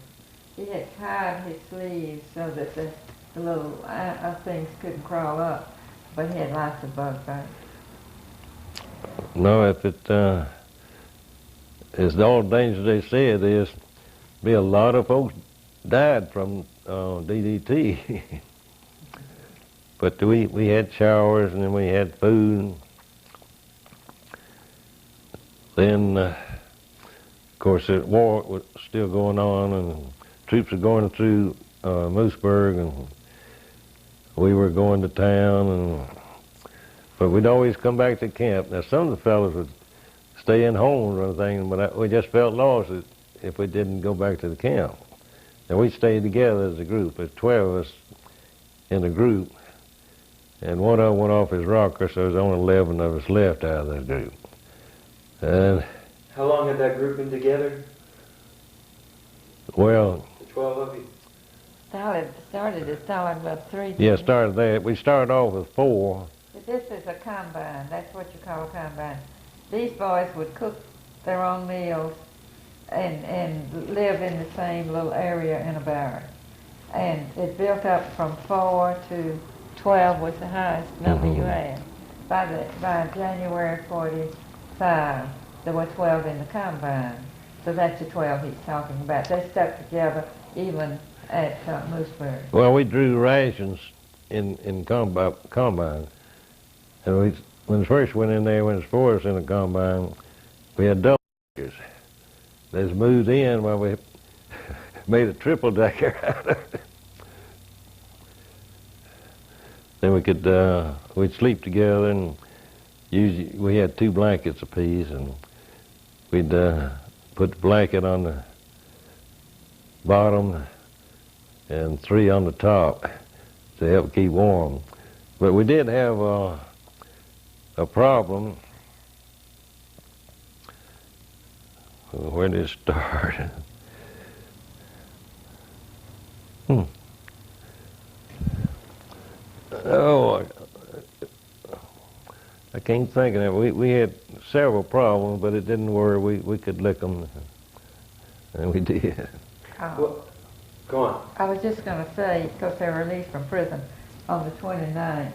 he had tied his sleeves so that the little things couldn't crawl up, but he had lots of bug bites. No, if it is all dangerous they said, there's be a lot of folks died from DDT. But we had showers, and then we had food. Then, of course, the war was still going on, and troops were going through Mooseburg, and we were going to town, but we'd always come back to camp. Now, some of the fellows would stay in homes or anything, but we just felt lost if we didn't go back to the camp. And we stayed together as a group. There's 12 of us in a group, and one of them went off his rocker, so there's only 11 of us left out of that group. And how long had that group been together? Well, The 12 of you? Started about 3. yeah, started that. We started off with 4. This is a combine. That's what you call a combine. These boys would cook their own meals and live in the same little area in a barrack. And it built up from 4 to 12 was the highest number you had. By January 45, there were 12 in the combine. So that's the 12 he's talking about. They stuck together even at Mooseburg. Well, we drew rations in combine. And when we first went in there, when it was 4 of us in the combine, we had double deckers. They was moved in while we made a triple decker out of it. Then we'd sleep together, and usually we had 2 blankets apiece, and we'd put the blanket on the bottom and 3 on the top to help keep warm. But we did have a problem. Where did it start? Oh, I can't think of it. We had several problems, but it didn't worry. We could lick them, and we did. Well, go on. I was just going to say, because they were released from prison on the 29th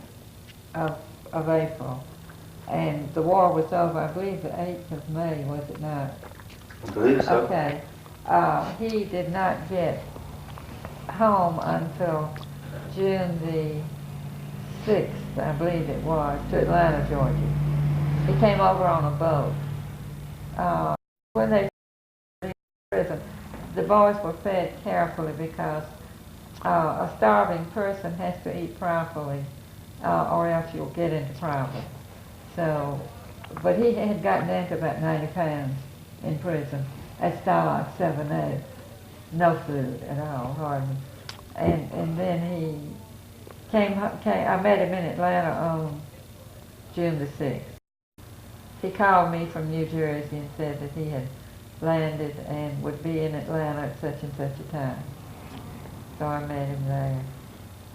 of April, and the war was over, I believe the 8th of May, was it not? I believe so. Okay. He did not get home until June the 6th, I believe it was, to Atlanta, Georgia. He came over on a boat. When they were in prison, the boys were fed carefully because a starving person has to eat properly or else you'll get into problems. So, but he had gotten down to about 90 pounds in prison at Stalag 7A. No food at all, hardly. And then he came, I met him in Atlanta on June the 6th. He called me from New Jersey and said that he had landed and would be in Atlanta at such and such a time. So I met him there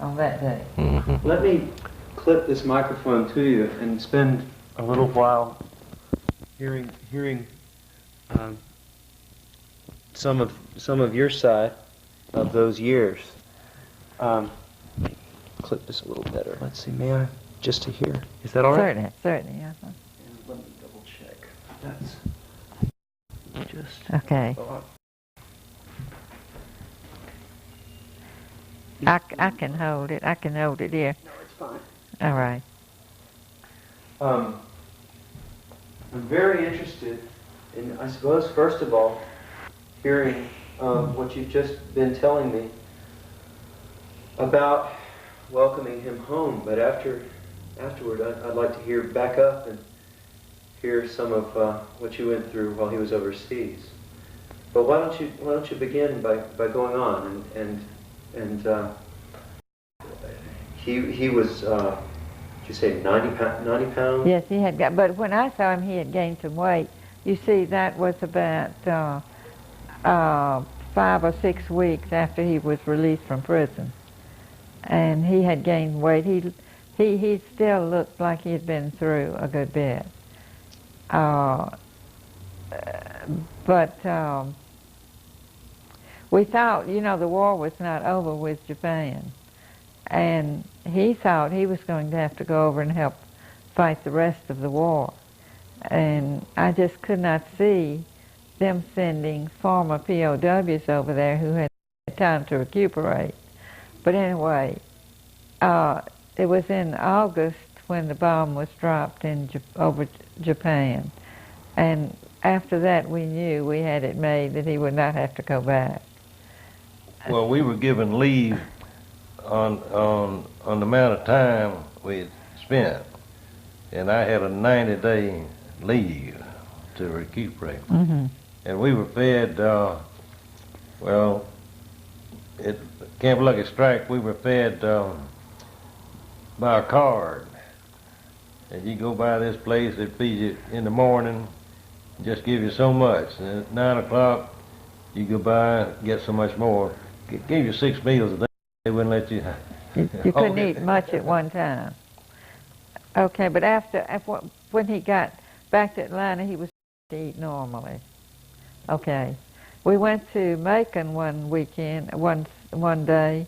on that day. Mm-hmm. Let me clip this microphone to you and spend a little while hearing some of your side of those years. Clip this a little better. Let's see. May I just to hear? Is that all right? Certainly. Uh-huh. And let me double check. That's just Okay. I can hold it. I can hold it here. No, it's fine. All right. I'm very interested in, I suppose, first of all, hearing what you've just been telling me about welcoming him home. But afterward, I'd like to hear back up and hear some of what you went through while he was overseas. But why don't you begin by going on and he was. Did you say 90 pounds? Yes, he had got, but when I saw him, he had gained some weight. You see, that was about 5 or 6 weeks after he was released from prison. And he had gained weight. He still looked like he had been through a good bit. But we thought, you know, the war was not over with Japan. And he thought he was going to have to go over and help fight the rest of the war. And I just could not see them sending former POWs over there who had time to recuperate. But anyway, it was in August when the bomb was dropped over Japan. And after that, we knew we had it made that he would not have to go back. Well, we were given leave on the amount of time we had spent, and I had a 90-day leave to recuperate. Mm-hmm. And we were fed, well, at Camp Lucky Strike, we were fed by a card. And you go by this place, they feed you in the morning, just give you so much. And at 9 o'clock, you go by, get so much more. Gave you 6 meals a day. They wouldn't let you. You couldn't eat much at one time. Okay, but when he got back to Atlanta, he was to eat normally. Okay. We went to Macon one weekend, one day,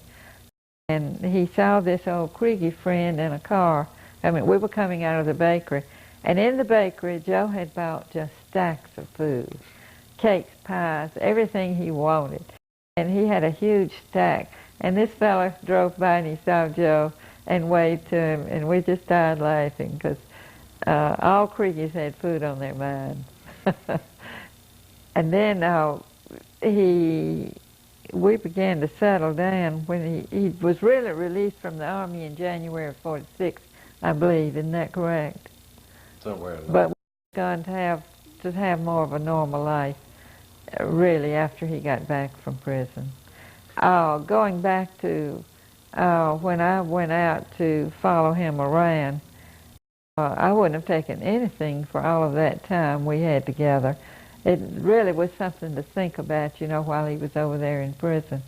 and he saw this old Kriege friend in a car. I mean, we were coming out of the bakery, and in the bakery, Joe had bought just stacks of food, cakes, pies, everything he wanted. And he had a huge stack. And this fella drove by and he saw Joe and waved to him, and we just died laughing because all Krieges had food on their mind. And then we began to settle down when he was really released from the Army in January of '46, I believe. Isn't that correct? Somewhere in there. But we began to have more of a normal life, really, after he got back from prison. Going back to when I went out to follow him around, I wouldn't have taken anything for all of that time we had together. It really was something to think about, you know, while he was over there in prison.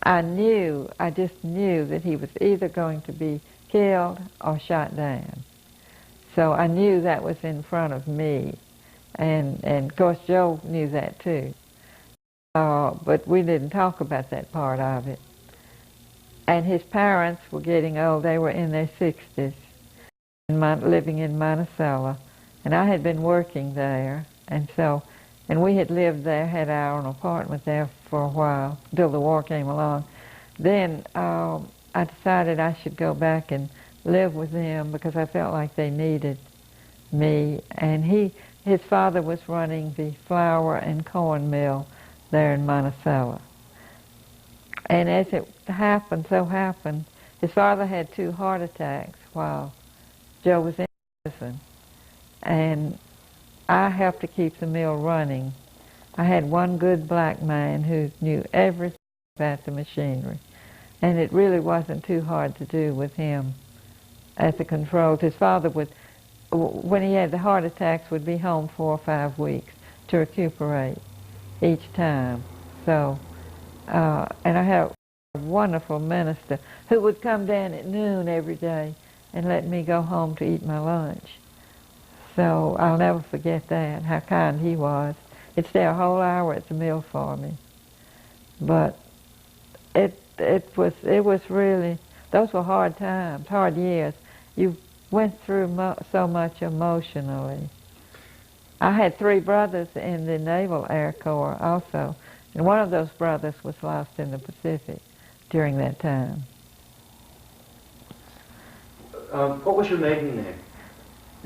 I just knew that he was either going to be killed or shot down. So I knew that was in front of me. And of course, Joe knew that too. But we didn't talk about that part of it. And his parents were getting old. They were in their 60s, living in Monticello. And I had been working there. And we had lived there, had our own apartment there for a while, until the war came along. Then I decided I should go back and live with them because I felt like they needed me. And his father was running the flour and corn mill there in Monticello. And as it so happened, his father had 2 heart attacks while Joe was in prison. And I helped to keep the mill running. I had one good black man who knew everything about the machinery. And it really wasn't too hard to do with him at the controls. His father would, when he had the heart attacks, would be home 4 or 5 weeks to recuperate each time. So, and I had a wonderful minister who would come down at noon every day and let me go home to eat my lunch. So I'll never forget that, how kind he was. He'd stay a whole hour at the mill for me. But it was really, those were hard times, hard years. You went through so much emotionally. I had 3 brothers in the Naval Air Corps also, and one of those brothers was lost in the Pacific during that time. What was your maiden name?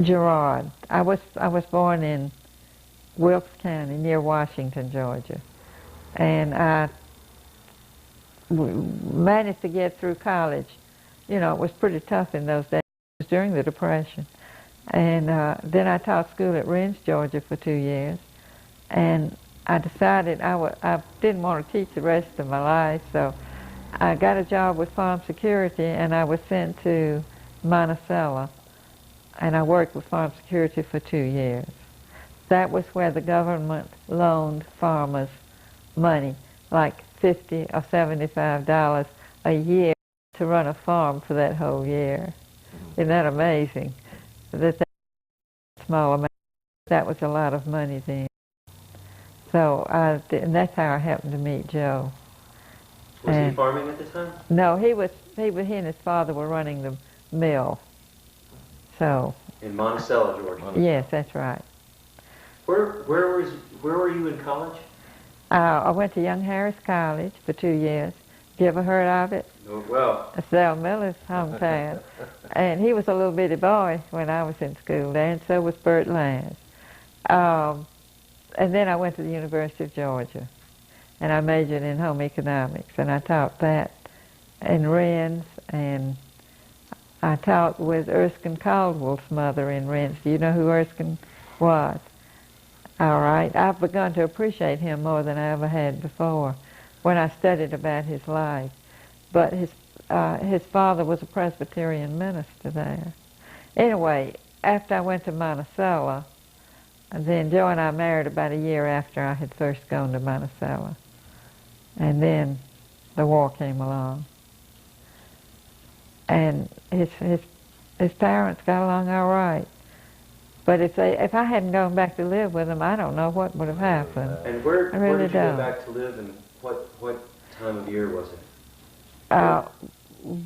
Gerard. I was born in Wilkes County near Washington, Georgia, and I managed to get through college. You know, it was pretty tough in those days. It was during the Depression. And then I taught school at Rennes, Georgia for 2 years. And I decided I didn't want to teach the rest of my life, so I got a job with Farm Security, and I was sent to Monticello. And I worked with Farm Security for 2 years. That was where the government loaned farmers money, like $50 or $75 a year to run a farm for that whole year. Isn't that amazing? That small amount, that was a lot of money then. So, and that's how I happened to meet Joe. Was he And farming at the time? no, he and his father were running the mill. So, In Monticello, Georgia. yes, that's right. Where were you in college? I went to Young Harris College for 2 years. You ever heard of it? Oh, well. Sal Miller's hometown. And he was a little bitty boy when I was in school there, and so was Bert Lance. And then I went to the University of Georgia, and I majored in home economics, and I taught that in Rennes, and I taught with Erskine Caldwell's mother in Rennes. Do you know who Erskine was? All right. I've begun to appreciate him more than I ever had before when I studied about his life. But his father was a Presbyterian minister there. Anyway, after I went to Monticello, then Joe and I married about a year after I had first gone to Monticello. And then the war came along. And his parents got along all right. But if I hadn't gone back to live with them, I don't know what would have happened. And where really did you don't. go back to live, and what time of year was it?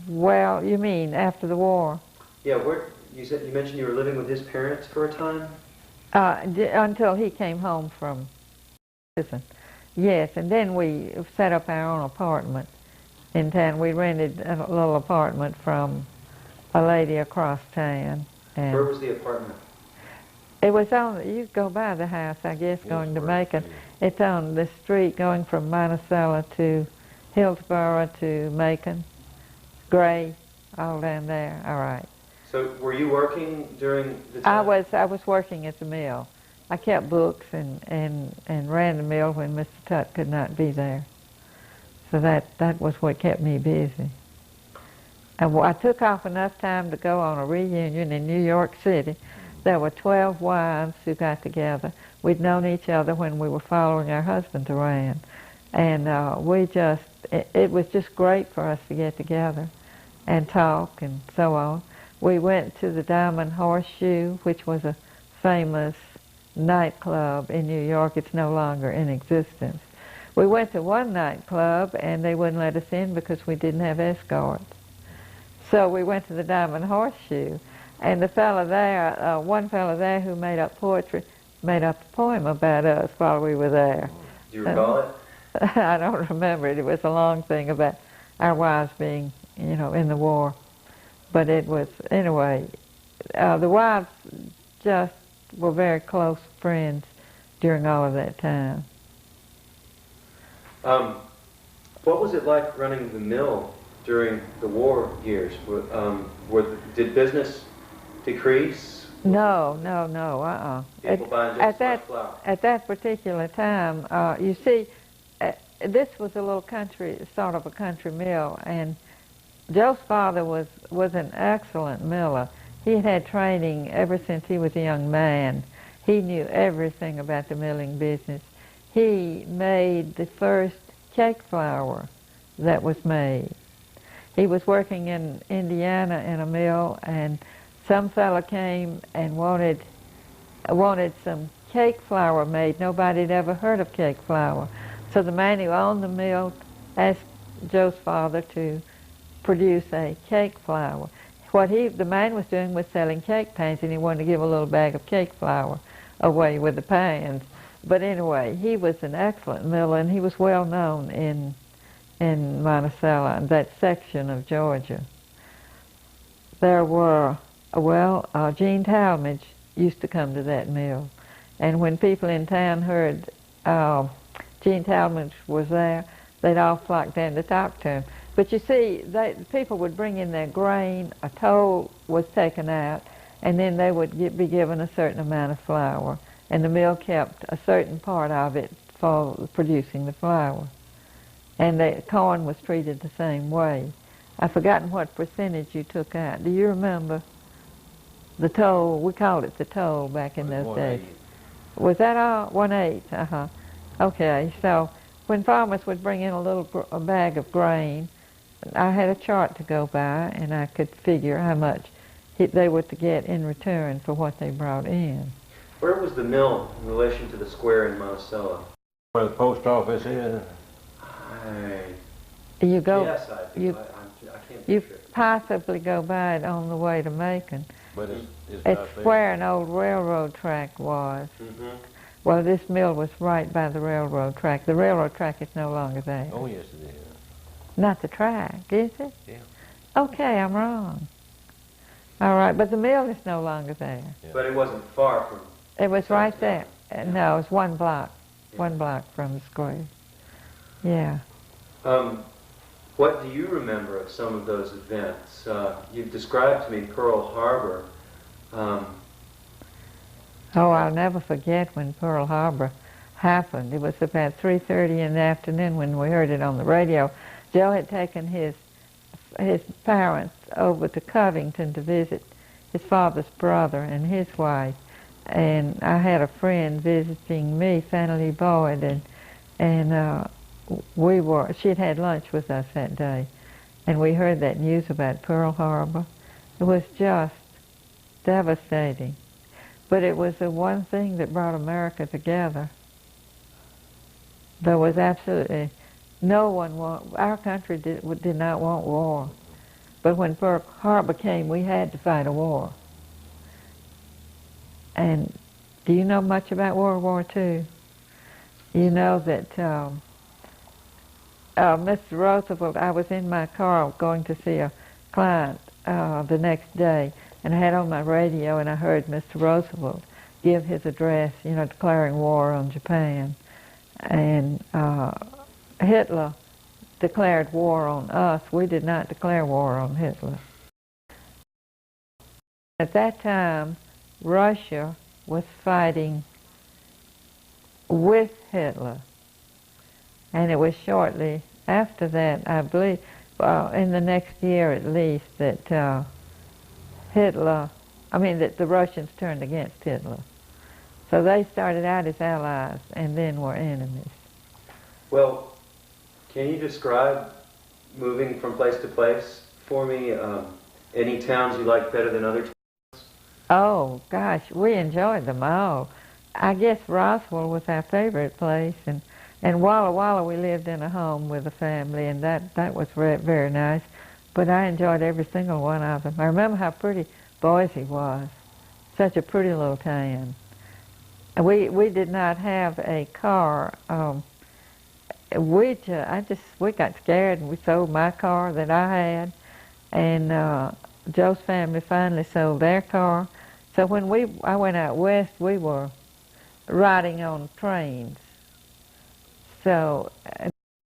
Well, you mean after the war? Yeah, you mentioned you were living with his parents for a time? Until he came home from prison. Yes, and then we set up our own apartment in town. We rented a little apartment from a lady across town. And Where was the apartment? it was on, you go by the house, I guess, going to Macon. It's on the street going from Monticello to Hillsborough to Macon, Gray, all down there. All right. So were you working during the time? I was working at the mill. I kept books and ran the mill when Mr. Tutt could not be there. So that was what kept me busy. And I took off enough time to go on a reunion in New York City. There were 12 wives who got together. We'd known each other when we were following our husbands around. And it was just great for us to get together and talk and so on. We went to the Diamond Horseshoe, which was a famous nightclub in New York. It's no longer in existence. We went to one nightclub, and they wouldn't let us in because we didn't have escorts. So we went to the Diamond Horseshoe, and the fellow there, one fellow there who made up poetry, made up a poem about us while we were there. Do you recall it? I don't remember it. It was a long thing about our wives being, in the war. But it was, anyway, the wives just were very close friends during all of that time. What was it like running the mill during the war years? Did business decrease? No. People buying just as much flour? At that particular time, you see, this was a little country, sort of a country mill, and Joe's father was an excellent miller. He had had training ever since he was a young man. He knew everything about the milling business. He made the first cake flour that was made. He was working in Indiana in a mill, and some fella came and wanted some cake flour made. Nobody had ever heard of cake flour. So the man who owned the mill asked Joe's father to produce a cake flour. What the man was doing was selling cake pans, and he wanted to give a little bag of cake flour away with the pans. But anyway, he was an excellent miller, and he was well known in Monticello, and that section of Georgia. There were, Gene Talmadge used to come to that mill, and when people in town heard Gene Talmadge was there, they'd all flock down to talk to him. But you see, people would bring in their grain, a toll was taken out, and then they would be given a certain amount of flour, and the mill kept a certain part of it for producing the flour. And the corn was treated the same way. I've forgotten what percentage you took out. Do you remember the toll? We called it the toll back in those days. Was that all? 1/8, uh-huh. Okay, so when farmers would bring in a bag of grain, I had a chart to go by, and I could figure how much they were to get in return for what they brought in. Where was the mill in relation to the square in Monticello? Where the post office is? You go. Yes, I do. You, I can't you picture it. possibly go by it on the way to Macon. But it's It's not there. where an old railroad track was. Mm-hmm. Well, this mill was right by the railroad track. The railroad track is no longer there. Oh, yes, it is. Not the track, is it? Yeah. Okay, I'm wrong. All right, but the mill is no longer there. Yeah. But it wasn't far from. It was right there. Yeah. No, it was 1 block. Yeah. 1 block from the square. Yeah. What do you remember of some of those events? You've described to me Pearl Harbor. Oh, I'll never forget when Pearl Harbor happened. It was about 3:30 in the afternoon when we heard it on the radio. Joe had taken his parents over to Covington to visit his father's brother and his wife. And I had a friend visiting me, Fanny Boyd, and she'd had lunch with us that day. And we heard that news about Pearl Harbor. It was just devastating. But it was the one thing that brought America together. There was absolutely no one our country did not want war. But when Pearl Harbor came, we had to fight a war. And do you know much about World War II? You know that Mr. Roosevelt, I was in my car going to see a client the next day, and I had on my radio, and I heard Mr. Roosevelt give his address, declaring war on Japan. And Hitler declared war on us. We did not declare war on Hitler. At that time, Russia was fighting with Hitler. And it was shortly after that, I believe, in the next year at least, that that the Russians turned against Hitler. So they started out as allies and then were enemies. Well, can you describe moving from place to place for me? Any towns you like better than other towns? Oh, gosh, we enjoyed them all. I guess Roswell was our favorite place, and Walla Walla we lived in a home with a family, and that was very nice. But I enjoyed every single one of them. I remember how pretty Boise was. Such a pretty little town. We did not have a car. We got scared and we sold my car that I had, and Joe's family finally sold their car. So when I went out west, we were riding on trains. So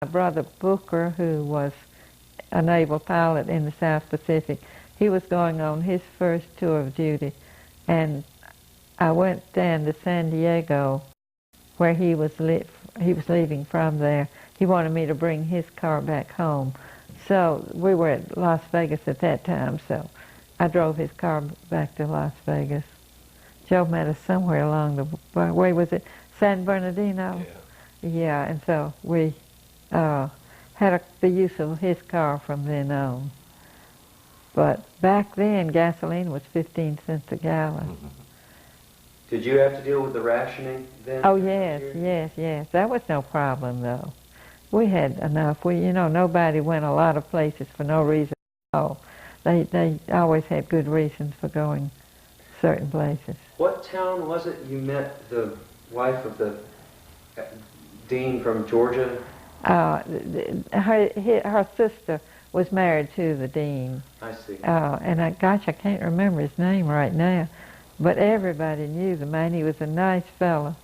my brother Booker, who was a naval pilot in the South Pacific, he was going on his first tour of duty, and I went down to San Diego, where he was leaving from there. He wanted me to bring his car back home. So we were at Las Vegas at that time, so I drove his car back to Las Vegas. Joe met us somewhere along the way. Was it San Bernardino? Yeah. Yeah, and so we had the use of his car from then on. But back then, gasoline was 15 cents a gallon. Mm-hmm. Did you have to deal with the rationing then? Oh, yes. That was no problem, though. We had enough. Nobody went a lot of places for no reason at all. They always had good reasons for going certain places. What town was it you met the wife of the dean from Georgia? Her sister was married to the dean. I see. And I can't remember his name right now. But everybody knew the man. He was a nice fellow.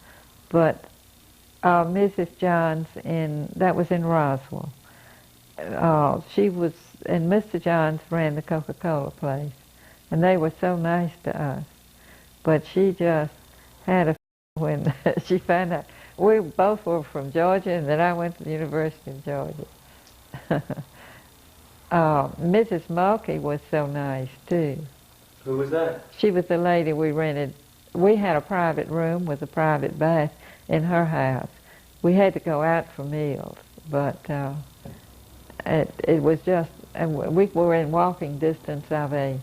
But Mrs. Johns, that was in Roswell. She was, and Mr. Johns ran the Coca-Cola place. And they were so nice to us. But she just had when she found out we both were from Georgia and that I went to the University of Georgia. Mrs. Mulkey was so nice, too. Who was that? She was the lady we rented. We had a private room with a private bath in her house. We had to go out for meals, but it was just, and we were in walking distance of a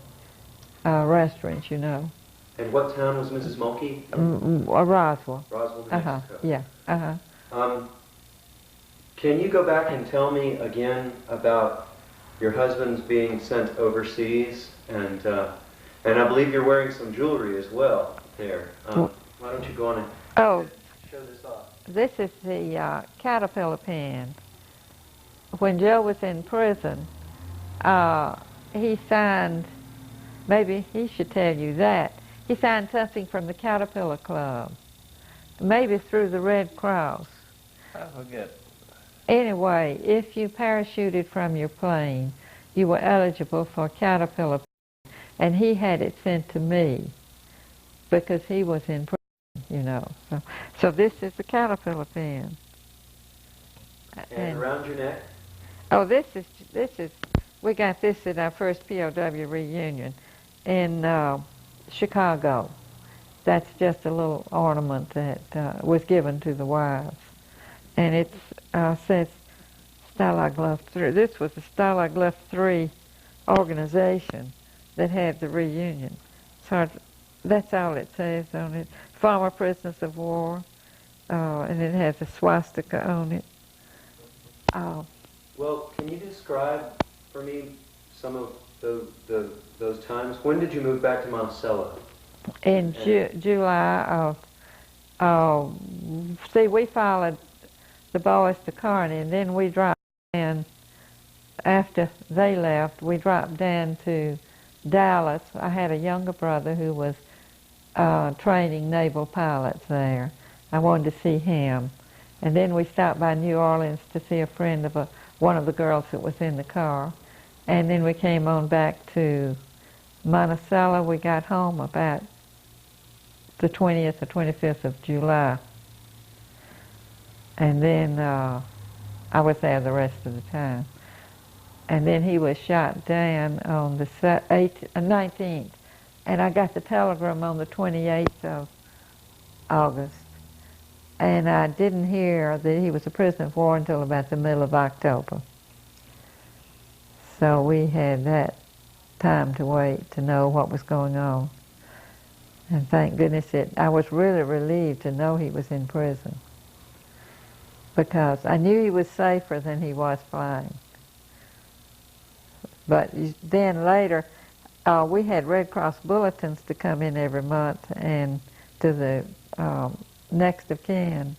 restaurant, And what town was Mrs. Mulkey? Roswell. Roswell, New Mexico. Yeah. Can you go back and tell me again about your husband's being sent overseas, and I believe you're wearing some jewelry as well there. Why don't you go on and show this off? This is the caterpillar pen. When Joe was in prison, he signed, maybe he should tell you that, he signed something from the Caterpillar Club, maybe through the Red Cross. I forget. Anyway, if you parachuted from your plane, you were eligible for a Caterpillar pen, and he had it sent to me because he was in prison, you know. So this is the Caterpillar pen. And around your neck? Oh, this is, we got this at our first POW reunion in Chicago. That's just a little ornament that was given to the wives. And it says Stalag Luft 3. This was the Stalag Luft 3 organization that had the reunion. So that's all it says on it. Former prisoners of war, and it has a swastika on it. Well, can you describe for me some of those times? When did you move back to Monticello? In July of, see, we followed the boys to Kearney, and then we dropped down, after they left, we dropped down to Dallas. I had a younger brother who was training naval pilots there. I wanted to see him. And then we stopped by New Orleans to see a friend of one of the girls that was in the car. And then we came on back to Monticello. We got home about the 20th or 25th of July. And then I was there the rest of the time. And then he was shot down on the 19th. And I got the telegram on the 28th of August. And I didn't hear that he was a prisoner of war until about the middle of October. So we had that time to wait to know what was going on. And thank goodness I was really relieved to know he was in prison, because I knew he was safer than he was flying. But then later, we had Red Cross bulletins to come in every month, and to the next of kin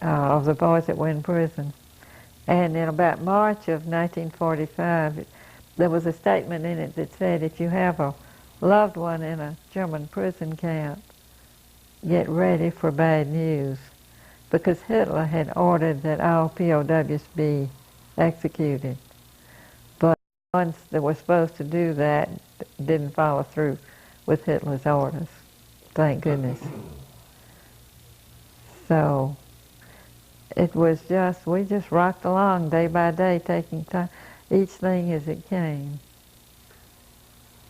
of the boys that were in prison. And in about March of 1945, there was a statement in it that said, if you have a loved one in a German prison camp, get ready for bad news, because Hitler had ordered that all POWs be executed. But the ones that were supposed to do that didn't follow through with Hitler's orders. Thank goodness. So it was just, we just rocked along day by day, taking time, each thing as it came.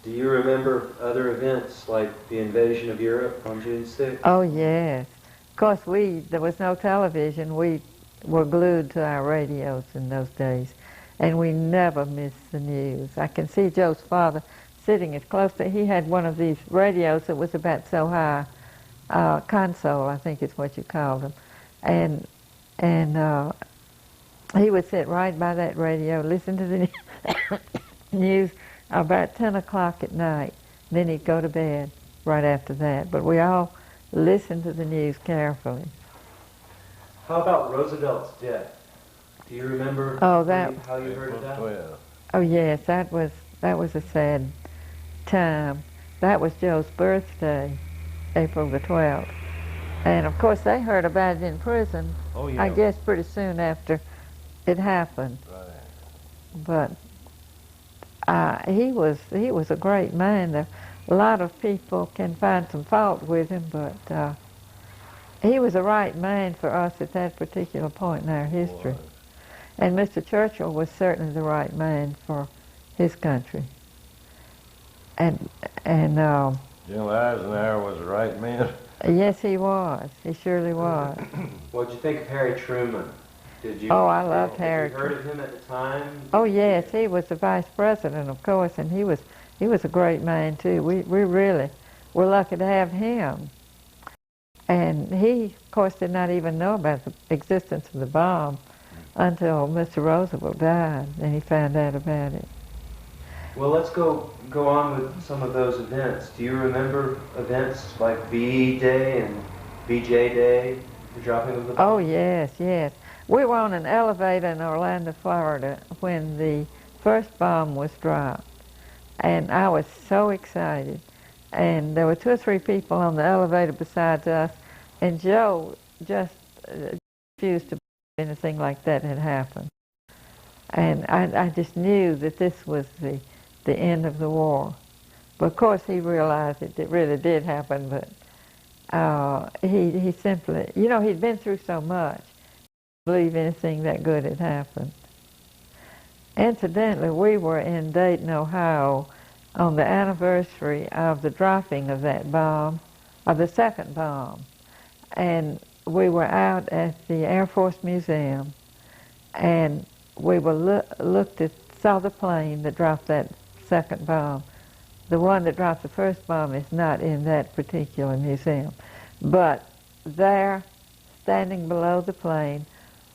Do you remember other events like the invasion of Europe on June 6th? Oh, yes. Of course, there was no television. We were glued to our radios in those days, and we never missed the news. I can see Joe's father sitting as close to, he had one of these radios that was about so high, console, I think is what you called them, and he would sit right by that radio, listen to the news about 10 o'clock at night. Then he'd go to bed right after that. But we all listened to the news carefully. How about Roosevelt's death? Do you remember how you heard of that? Oh yes, that was a sad time. That was Joe's birthday, April the 12th. And of course they heard about it in prison, I guess pretty soon after it happened. Right. But he was a great man. A lot of people can find some fault with him, but he was the right man for us at that particular point in our history. And Mr. Churchill was certainly the right man for his country. And General Eisenhower was the right man. Yes, he was. He surely was. What did you think of Harry Truman? Did you? Oh, I loved Harry. Had you heard of him at the time? Oh yes, he was the vice president, of course, and he was a great man too. We really were lucky to have him. And he, of course, did not even know about the existence of the bomb until Mr. Roosevelt died, and he found out about it. Well, let's go on with some of those events. Do you remember events like VE Day and VJ Day, the dropping of the bomb? Oh, yes, yes. We were on an elevator in Orlando, Florida, when the first bomb was dropped. And I was so excited. And there were 2 or 3 people on the elevator besides us, and Joe just refused to believe anything like that had happened. And I just knew that this was the end of the war. But of course he realized it really did happen, but he simply, you know, he'd been through so much, he didn't believe anything that good had happened. Incidentally, we were in Dayton, Ohio, on the anniversary of the dropping of that bomb, of the second bomb. And we were out at the Air Force Museum, and we were saw the plane that dropped that second bomb. The one that dropped the first bomb is not in that particular museum. But there, standing below the plane,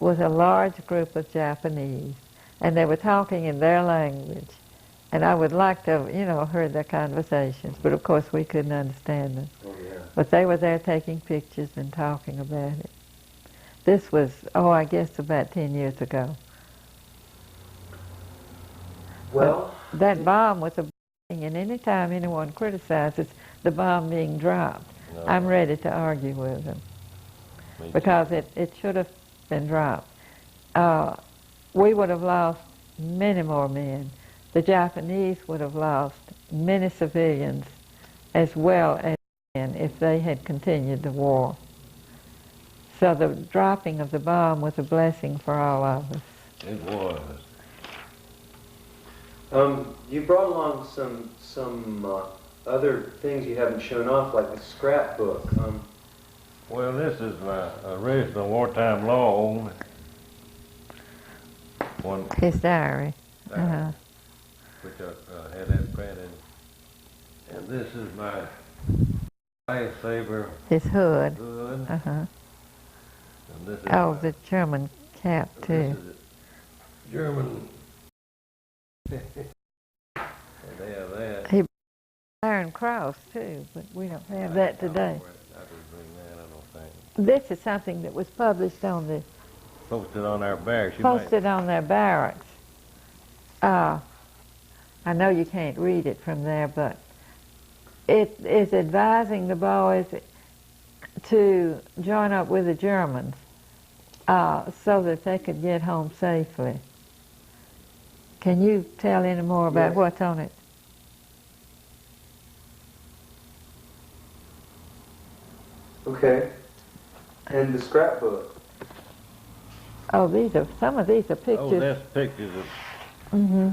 was a large group of Japanese, and they were talking in their language. And I would like to have, you know, heard their conversations, but of course we couldn't understand them. Oh, yeah. But they were there taking pictures and talking about it. This was, I guess about 10 years ago. Well, that bomb was a blessing, and any time anyone criticizes the bomb being dropped, No. I'm ready to argue with them. Because it should have been dropped. We would have lost many more men. The Japanese would have lost many civilians as well as men if they had continued the war. So the dropping of the bomb was a blessing for all of us. It was. You brought along some other things you haven't shown off, like the scrapbook. Well, this is my original wartime log. His diary. Which I had that printed. And this is my lightsaber His hood. hood. Uh-huh. And this is The German cap, this too. is a German. And they have that. He Iron Cross, too, but we don't have that today. I didn't bring that, I don't think. This is something that was published on the Posted on our barracks. posted on their barracks. I know you can't read it from there, but it is advising the boys to join up with the Germans so that they could get home safely. Can you tell any more about Yes. what's on it? Okay. And the scrapbook. Oh, some of these are Oh, pictures. that's pictures of. Mm-hmm.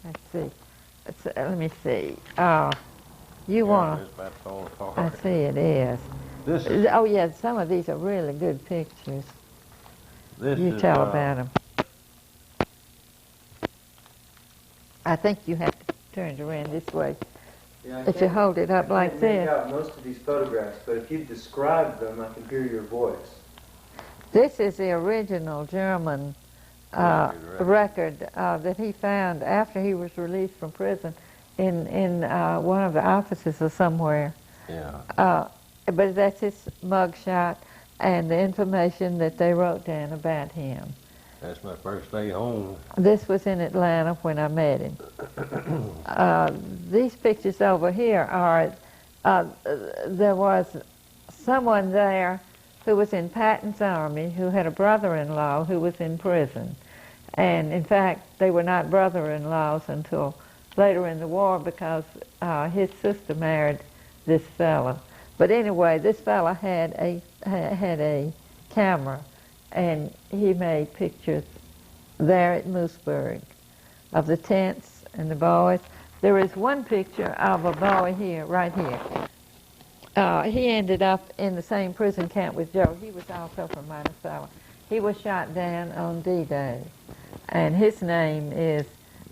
Let's see. Let me see. You want It's about to fall to... I apart. see it is. This is. Oh, yeah, some of these are really good pictures. This You is, tell about them. I think you have to turn it around this way. Yeah, If you hold it up like I can't this. make out most of these photographs, but if you describe them, I can hear your voice. This is the original German record that he found after he was released from prison in one of the offices or somewhere. Yeah. But that's his mugshot and the information that they wrote down about him. That's my first day home. This was in Atlanta when I met him. These pictures over here are, there was someone there who was in Patton's army who had a brother-in-law who was in prison. And in fact, they were not brother-in-laws until later in the war because his sister married this fellow. But anyway, this fellow had a camera, and he made pictures there at Mooseburg of the tents and the boys. There is one picture of a boy here, right here. He ended up in the same prison camp with Joe. He was also from Monticello. He was shot down on D-Day, and his name is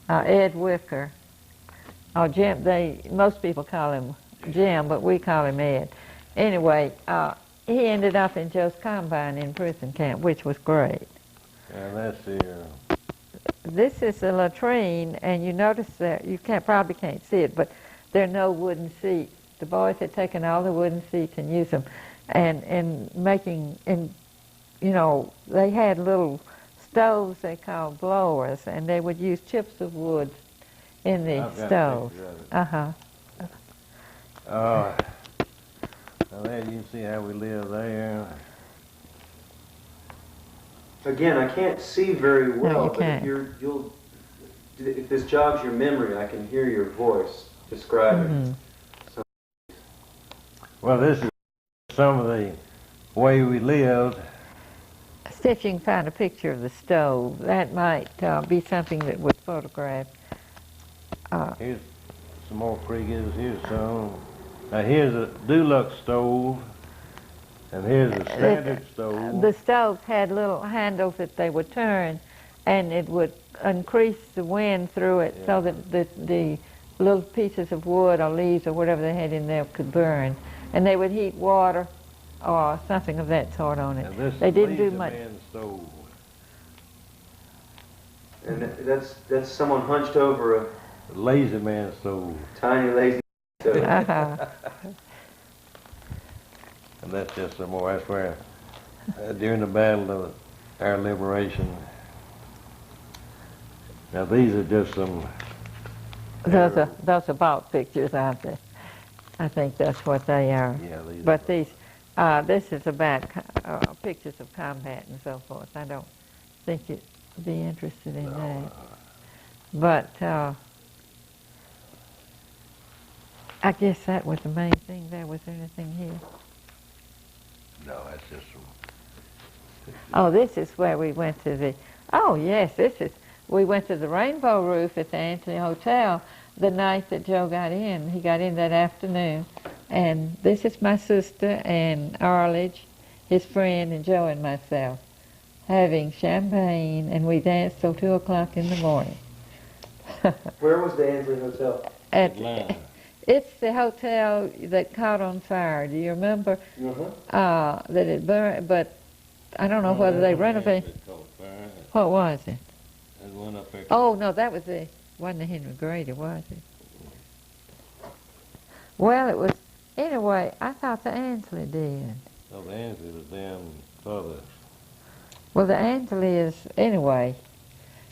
Ed Wicker. Or Jim. Most people call him Jim, but we call him Ed. Anyway, he ended up in Joe's Combine in prison camp, which was great. And that's the... This is a latrine, and you notice that you probably can't see it, but there are no wooden seats. The boys had taken all the wooden seats and used them, and you know, they had little stoves they called blowers, and they would use chips of wood in the stove. Now there you can see how we live there. Again, I can't see very well, No, you but can't. if this jogs your memory, I can hear your voice describing. Well, this is some of the way we lived. See if you can find a picture of the stove. That might be something that was photographed. Here's some more crickets. Here's some. Now here's a deluxe stove, and here's a standard stove. The stoves had little handles that they would turn, and it would increase the wind through it so that the little pieces of wood or leaves or whatever they had in there could burn. And they would heat water or something of that sort on it. And this They is didn't do lazy much. man stove. And that's someone hunched over a Lazy man stove. tiny lazy stove. And that's just some more. That's where during the battle of our liberation. Now these are just some. Those are bought pictures, aren't they? I think that's what they are. Yeah, these. But this is about pictures of combat and so forth. I don't think you'd be interested in that. But I guess that was the main thing there. Was there anything here? No, that's just some. Oh, this is where we went to the... Oh, yes, we went to the Rainbow Roof at the Anthony Hotel the night that Joe got in. He got in that afternoon. And this is my sister and Arledge, his friend, and Joe and myself, having champagne, and we danced till 2 o'clock in the morning. Where was the Ansley Hotel? It's the hotel that caught on fire. Do you remember that it burned? But I don't know whether they renovated. What was it? Oh, no, that was wasn't the Henry Grady, was it? Well, it was, anyway, I thought the Ansley did. Oh, the Ansley was down further. Well, the Ansley is, anyway,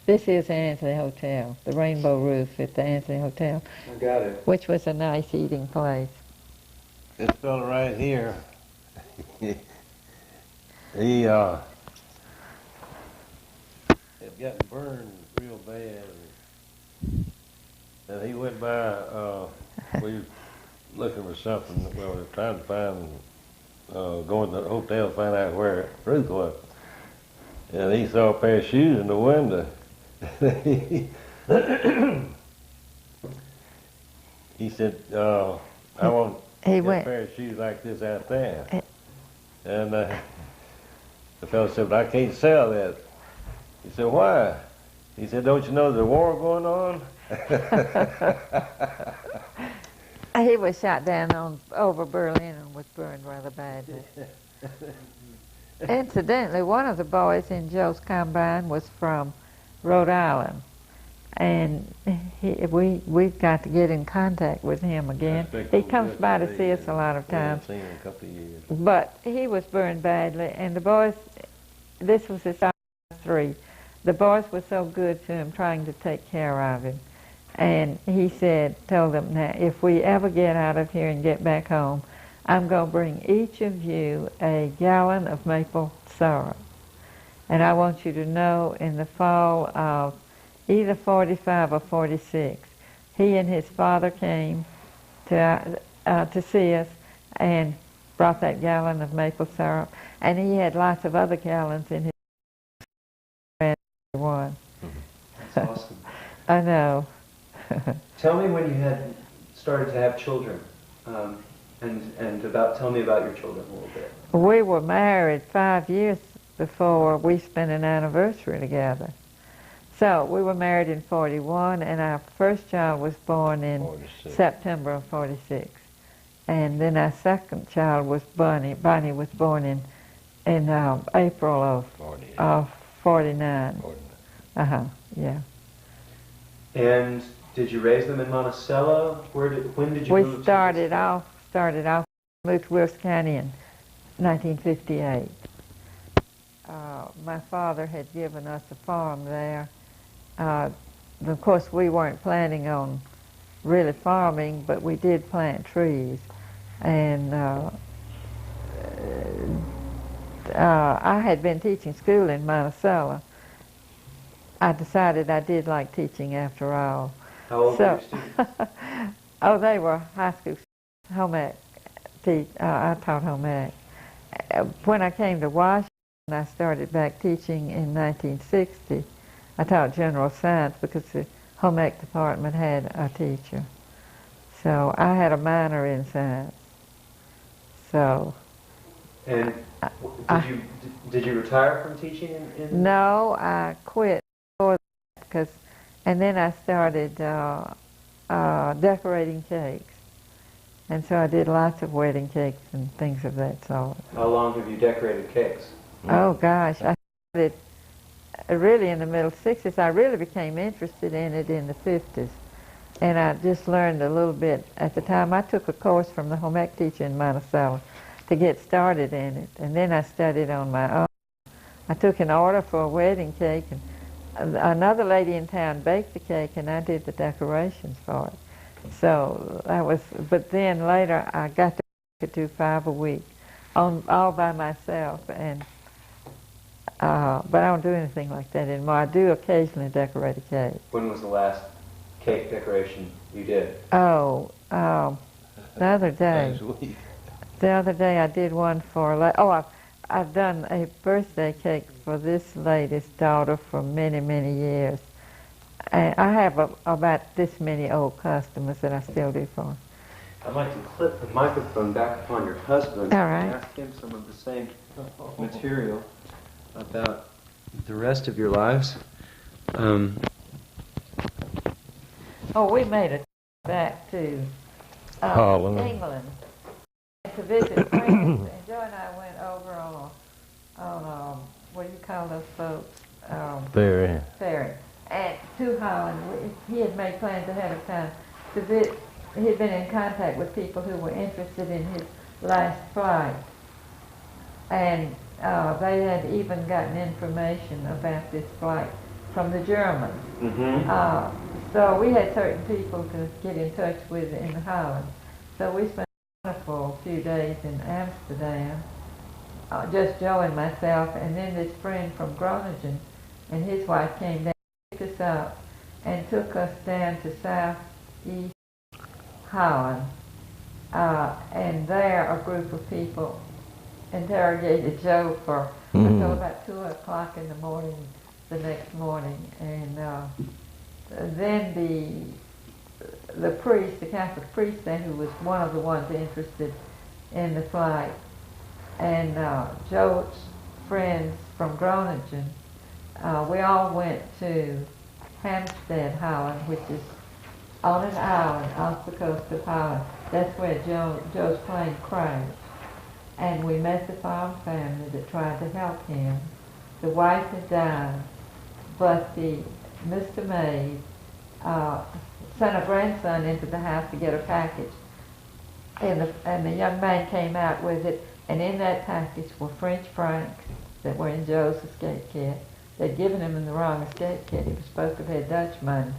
this is the Ansley Hotel, the Rainbow Roof at the Ansley Hotel. I got it. Which was a nice eating place. This fella right here, he had gotten burned real bad. And he went by, we were looking for something, well, we were trying to find, going to the hotel to find out where Ruth was. And he saw a pair of shoes in the window. He said, I want a pair of shoes like this out there. And the fellow said, but I can't sell that. He said, why? He said, don't you know there's a war going on? He was shot down over Berlin and was burned rather badly. Incidentally, one of the boys in Joe's Combine was from Rhode Island, and we got to get in contact with him again. He comes by to see us a lot of times. Seen him in a couple of years. But he was burned badly, and the boys, this was his 3. The boys were so good to him, trying to take care of him. And he told them, now, if we ever get out of here and get back home, I'm going to bring each of you a gallon of maple syrup. And I want you to know in the fall of either 45 or 46, he and his father came to see us and brought that gallon of maple syrup. And he had lots of other gallons in his one. That's awesome. I know. Tell me when you had started to have children, and tell me about your children a little bit. We were married 5 years before we spent an anniversary together. So we were married in 41, and our first child was born in 46. September of 46. And then our second child was Bunny. Bunny was born in April of 49. Uh-huh, yeah. And did you raise them in Monticello? When did you move? We started off, moved to Wilkes County in 1958. My father had given us a farm there. Of course, we weren't planning on really farming, but we did plant trees. And I had been teaching school in Monticello. I decided I did like teaching after all. How old were your students? Oh, they were high school home ec. I taught home ec. When I came to Washington, I started back teaching in 1960. I taught general science because the home ec department had a teacher. So I had a minor in science. So. And did you retire from teaching? No, I quit before that and then I started decorating cakes. And so I did lots of wedding cakes and things of that sort. How long have you decorated cakes? Oh gosh, I started really in the middle 60s. I really became interested in it in the 50s. And I just learned a little bit at the time. I took a course from the home ec teacher in Monticello to get started in it. And then I studied on my own. I took an order for a wedding cake, and another lady in town baked the cake, and I did the decorations for it. So that was, but then later I got to do 5 a week, all by myself, and but I don't do anything like that anymore. I do occasionally decorate a cake. When was the last cake decoration you did? Oh, the other day. The other day I did one for, I've done a birthday cake for this lady's daughter for many, many years. And I have about this many old customers that I still do for. I'd like to clip the microphone back upon your husband All right. and ask him some of the same material about the rest of your lives. We made a back to Holland. England to visit friends. And Joe and I went over on what do you call those folks? Ferry. And to Holland. He had made plans ahead of time to visit. He had been in contact with people who were interested in his last flight. And they had even gotten information about this flight from the Germans. Mm-hmm. So we had certain people to get in touch with in Holland. So we spent a wonderful few days in Amsterdam, just Joe and myself, and then this friend from Groningen and his wife came down, picked us up, and took us down to southeast Holland. And there a group of people interrogated Joe for until about 2 o'clock in the morning the next morning. And then the priest, the Catholic priest there, who was one of the ones interested in the flight, and Joe's friends from Groningen, we all went to Hampstead, Holland, which is on an island off the coast of Holland. That's where Joe's plane crashed. And we met the farm family that tried to help him. The wife had died, but Mr. Mays sent a grandson into the house to get a package. And the young man came out with it, and in that package were French francs that were in Joe's escape kit. They'd given him in the wrong escape kit. He was supposed to have had Dutch money.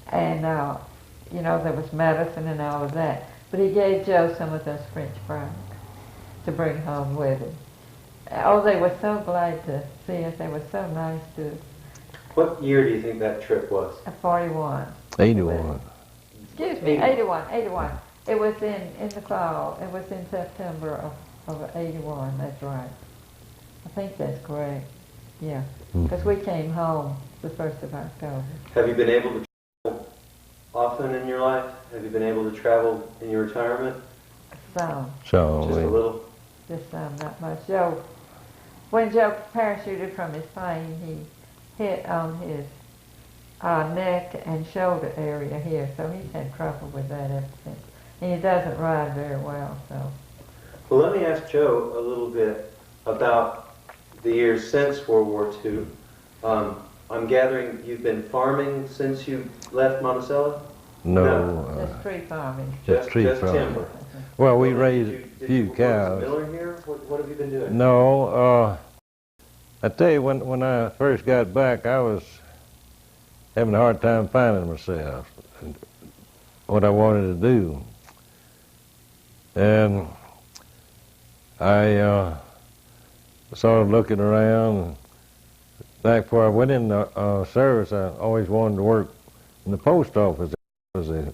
And, there was medicine and all of that. But he gave Joe some of those French francs to bring home with him. Oh, they were so glad to see us. They were so nice to us. What year do you think that trip was? 41. 81. Excuse me, 81. It was in the fall. It was in September of 81, that's right. I think that's correct. Yeah, because we came home the 1st of October. Have you been able to travel often in your life? Have you been able to travel in your retirement? Some. Just a little? Just some, not much. When Joe parachuted from his plane, he hit on his neck and shoulder area here, so he's had trouble with that ever since. and he doesn't ride very well. So, Well, let me ask Joe a little bit about the years since World War II. I'm gathering you've been farming since you left Monticello? No, just tree farming. just tree just farming. timber. Well, we Did raised you- a few was cows. Miller here? What have you been doing? No, I tell you, when I first got back, I was having a hard time finding myself, and what I wanted to do. And I started looking around. And back before I went in the service, I always wanted to work in the post office. It was a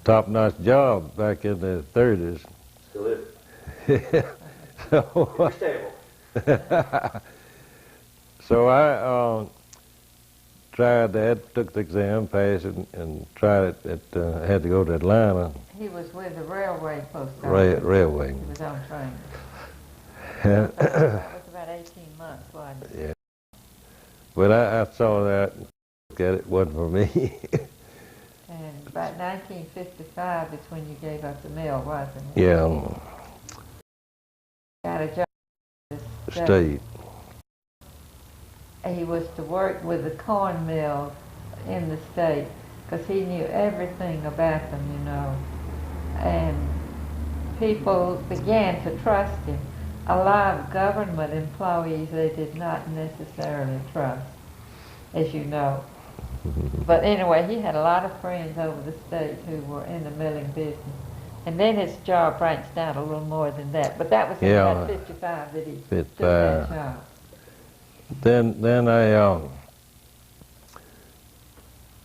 top-notch job back in the 30s. Still is. So, You're stable. so I tried that, took the exam, passed it, and tried it. Had to go to Atlanta. He was with the railway post office. Railway. He was on train. And, That was about 18 months, wasn't it? yeah. But I saw that, looked at it, wasn't for me. And about 1955 is when you gave up the mill, wasn't it? Yeah, Got a job at the state. He was to work with the corn mills in the state because he knew everything about them, you know. And people began to trust him. A lot of government employees they did not necessarily trust, as you know. But anyway, he had a lot of friends over the state who were in the milling business. And then his job branched out a little more than that. But that was in about 55 that he took that job. Then I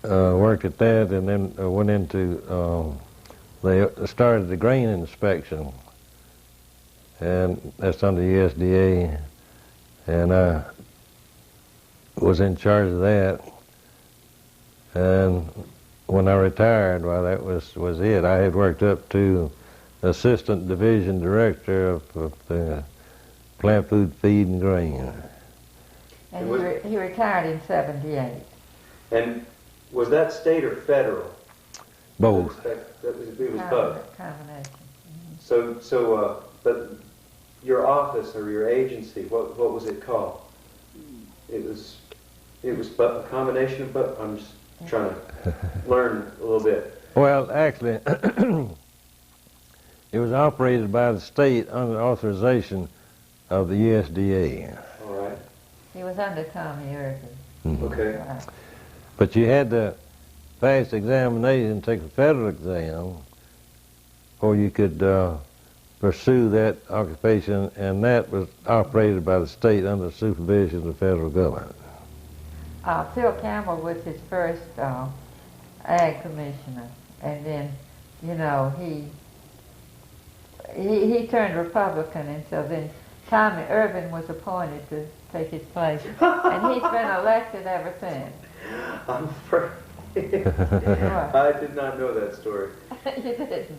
worked at that, and then went into, they started the grain inspection, and that's under the USDA, and I was in charge of that. And when I retired, well, that was it. I had worked up to assistant division director of the plant food, feed, and grain. And he retired in 78. And was that state or federal? Both. It was both. Combination. But your office or your agency, what was it called? It was a combination of both. I'm just trying to learn a little bit. Well, actually, it was operated by the state under authorization of the USDA. All right. He was under Tommy Irvin. Okay. Right. But you had to pass the examination, take the federal exam, or you could pursue that occupation, and that was operated by the state under the supervision of the federal government. Phil Campbell was his first ag commissioner, and then, you know, he turned Republican, and so then Tommy Irvin was appointed to take his place, and he's been elected ever since. I'm afraid. I did not know that story. You didn't.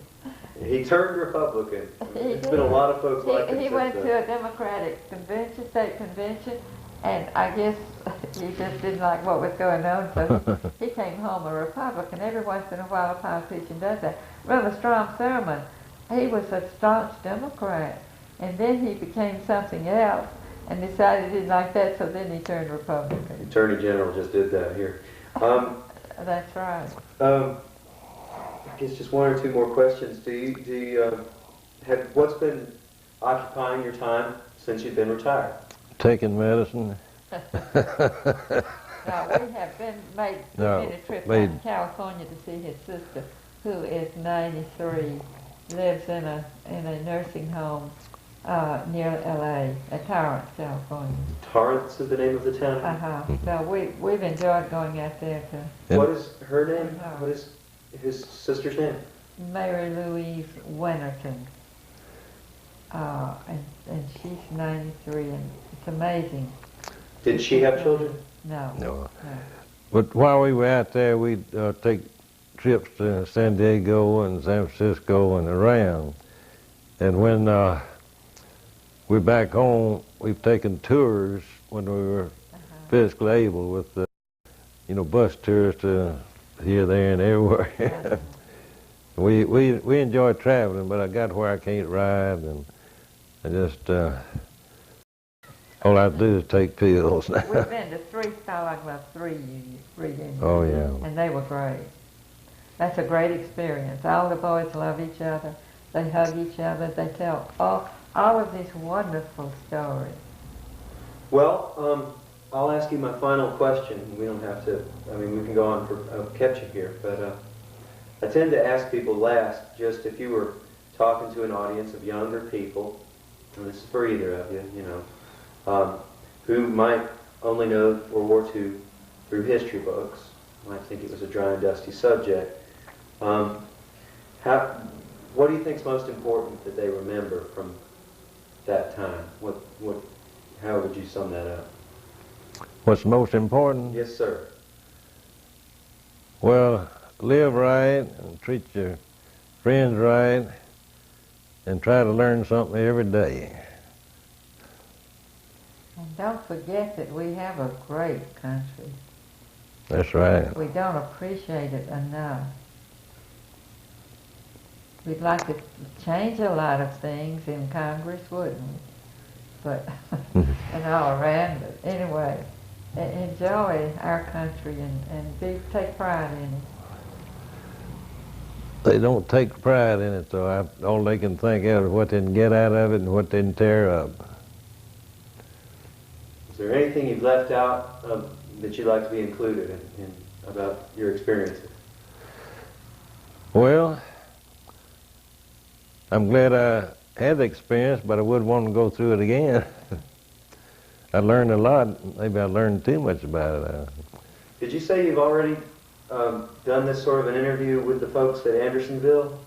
He turned Republican. There's He been a did. lot of folks like him. He since went then. to a Democratic convention, state convention, and I guess he just didn't like what was going on, so he came home a Republican. Every once in a while a politician does that. Remember Strom Thurmond, he was a staunch Democrat, and then he became something else and decided he didn't like that, so then he turned Republican. The Attorney General just did that here. That's right. I guess just one or two more questions. Do you have what's been occupying your time since you've been retired? Taking medicine. Now, we have been made a trip out to California to see his sister, who is 93, lives in a nursing home near L.A., at Torrance, California. Torrance is the name of the town? So we've enjoyed going out there to What is her name? What is his sister's name? Mary Louise Winterton. And she's 93, and it's amazing. Did she have children? No. But while we were out there, we'd take trips to San Diego and San Francisco and around. And when we're back home, we've taken tours when we were physically able with the, bus tours to here, there, and everywhere. We enjoy traveling, but I got where I can't ride, and I just all I do is take pills now. We've been to 3 3 reunions. Oh yeah. And they were great. That's a great experience. All the boys love each other. They hug each other. They tell all of these wonderful stories. Well, I'll ask you my final question. We don't have to, I mean, we can go on for, I've kept you here, but I tend to ask people last, just if you were talking to an audience of younger people, and this is for either of you, you know, who might only know World War II through history books, might think it was a dry and dusty subject. What do you think is most important that they remember from that time? How would you sum that up? What's most important? Yes, sir. Well, live right and treat your friends right and try to learn something every day. And don't forget that we have a great country. That's right. We don't appreciate it enough. We'd like to change a lot of things in Congress, wouldn't we? But, and all around it. Anyway, enjoy our country and take pride in it. They don't take pride in it, so all they can think of is what they can get out of it and what they can tear up. Is there anything you've left out that you'd like to be included in about your experiences? Well, I'm glad I had the experience, but I wouldn't want to go through it again. I learned a lot. Maybe I learned too much about it. Did you say you've already done this sort of an interview with the folks at Andersonville?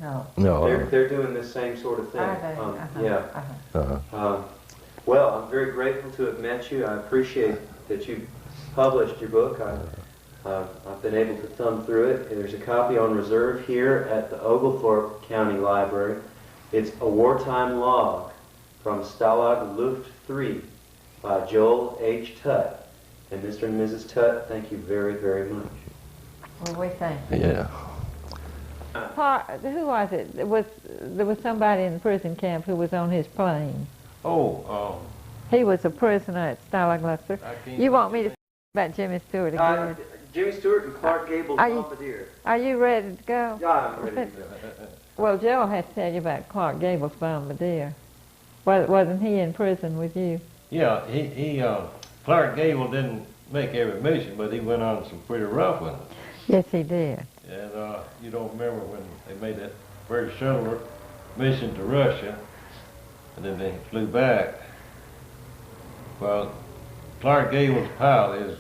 No. No. They're doing this same sort of thing. Are they? Yeah. Well, I'm very grateful to have met you. I appreciate that you published your book. I've been able to thumb through it. There's a copy on reserve here at the Oglethorpe County Library. It's A Wartime Log from Stalag Luft 3 by Joel H. Tutt. And Mr. and Mrs. Tutt, thank you very, very much. Well, we thank you. Yeah. Who was it? There was somebody in the prison camp who was on his plane. Oh, He was a prisoner at Stalag Luft 3. You want me to say about Jimmy Stewart again? Jimmy Stewart and Clark Gable's Bombardier. Are you ready to go? Yeah, I'm ready to go. Well, Joe had to tell you about Clark Gable's Bombardier. Wasn't he in prison with you? Yeah, Clark Gable didn't make every mission, but he went on some pretty rough ones. Yes, he did. And you don't remember when they made that first shuttle mission to Russia, and then they flew back. Well, Clark Gable's pilot,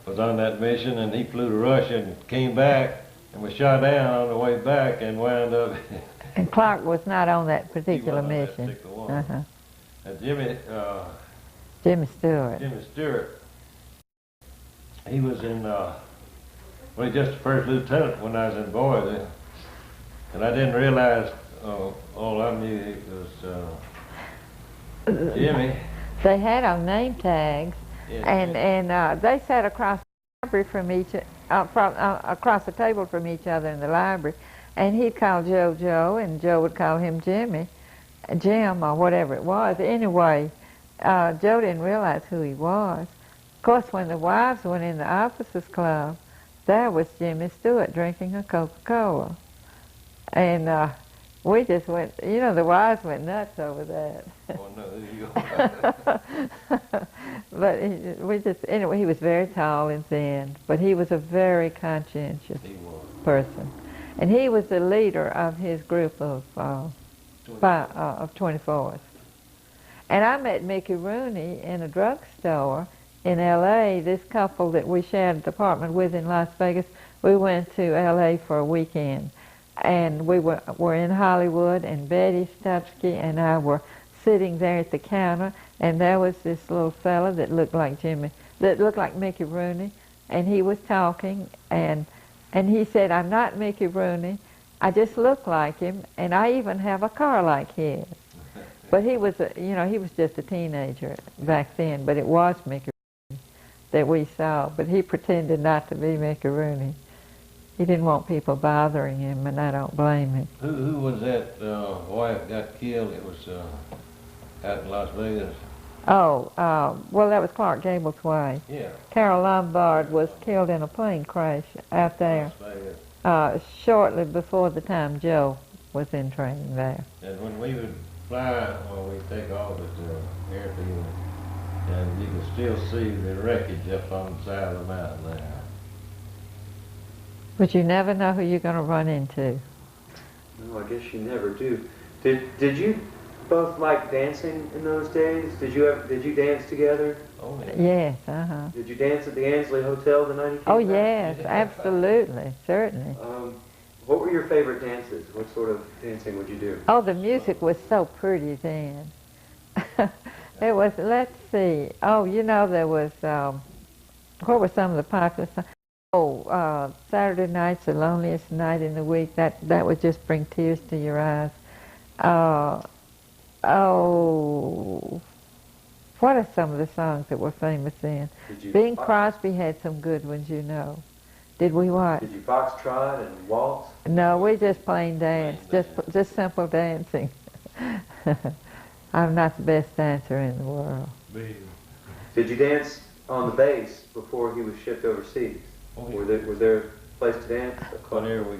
was on that mission, and he flew to Russia and came back and was shot down on the way back and wound up. And Clark was not on that particular mission. That particular one. And Jimmy Stewart, he was in, well, he's just the first lieutenant when I was in Boise, and I didn't realize, all I knew it was Jimmy. They had on name tags, and they sat across the library from across the table from each other in the library, and he'd call Joe Joe, and Joe would call him Jim, or whatever it was. Anyway, Joe didn't realize who he was. Of course, when the wives went in the officers' club, there was Jimmy Stewart drinking a Coca-Cola, and we just went. You know, the wives went nuts over that. Oh no, there you go. But anyway, he was very tall and thin, but he was a very conscientious person. And he was the leader of his group of 24th. And I met Mickey Rooney in a drugstore in L.A. This couple that we shared an apartment with in Las Vegas, we went to L.A. for a weekend. And we were in Hollywood, and Betty Stupsky and I were sitting there at the counter, and there was this little fella that looked like Mickey Rooney, and he was talking, and he said, "I'm not Mickey Rooney, I just look like him, and I even have a car like his." But he was, he was just a teenager back then, but it was Mickey Rooney that we saw, but he pretended not to be Mickey Rooney. He didn't want people bothering him, and I don't blame him. Who was that wife got killed? It was out in Las Vegas. Oh, well, that was Clark Gable's wife. Yeah. Carol Lombard was killed in a plane crash out there Las Vegas. shortly before the time Joe was in training there. And when we would fly, or we take off at the airfield, and you can still see the wreckage up on the side of the mountain there. But you never know who you're going to run into. No, I guess you never do. Did you both like dancing in those days? Did you dance together? Oh, yeah. Yes, uh-huh. Did you dance at the Ansley Hotel the night you came Oh, back? yes, absolutely, certainly. What were your favorite dances? What sort of dancing would you do? Oh, the music was so pretty then. It was, let's see, oh, you know, there was, what were some of the popular songs? Oh, Saturday Night's the Loneliest Night in the Week. That would just bring tears to your eyes. What are some of the songs that were famous then? Bing Crosby had some good ones, you know. Did we what? Did you foxtrot and waltz? No, we just plain danced, just simple dancing. I'm not the best dancer in the world. Did you dance on the base before he was shipped overseas? Oh, yeah. Was there a place to dance? Whenever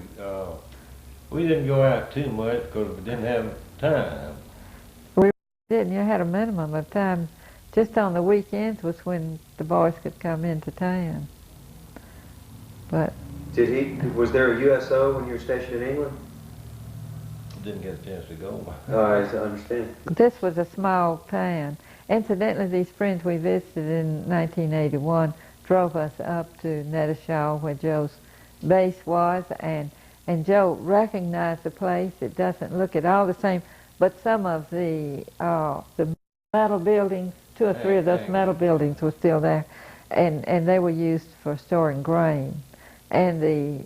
we didn't go out too much because we didn't have time. We didn't. You had a minimum of time. Just on the weekends was when the boys could come into town. But was there a USO when you were stationed in England? Didn't get a chance to go. I understand. this was a small town. Incidentally, these friends we visited in 1981 drove us up to Nettishaw, where Joe's base was, and Joe recognized the place. It doesn't look at all the same, but some of the metal buildings, 2 or 3 of those metal buildings were still there, and they were used for storing grain. And the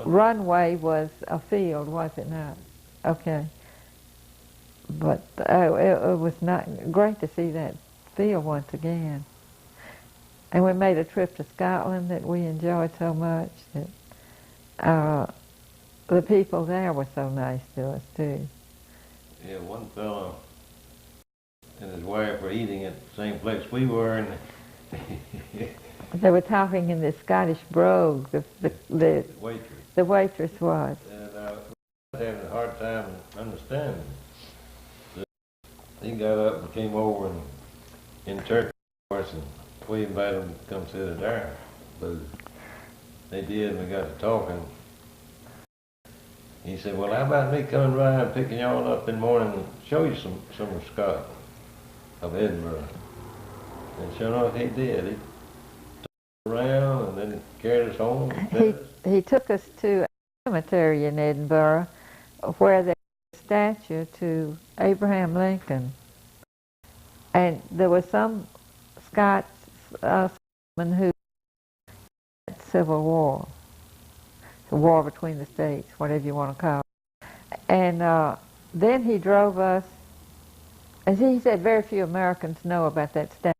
runway was a field, was it not? Okay. But it was not great to see that field once again. And we made a trip to Scotland that we enjoyed so much. That the people there were so nice to us too. Yeah, one fellow and his wife were eating at the same place we were, and they were talking in the Scottish brogue. The waitress. The waitress was. And I was having a hard time understanding. So he got up and came over and interpreted for us, and we invited them to come sit at our booth. They did, and we got to talking. He said, well, how about me coming by and picking y'all up in the morning and show you some of Scotland, of Edinburgh. And sure enough, he did. He took us around and then carried us home. He took us to a cemetery in Edinburgh where there was a statue to Abraham Lincoln. And there was some Scots who had Civil War, the war between the states, whatever you want to call it. And then he drove us, as he said, very few Americans know about that statue of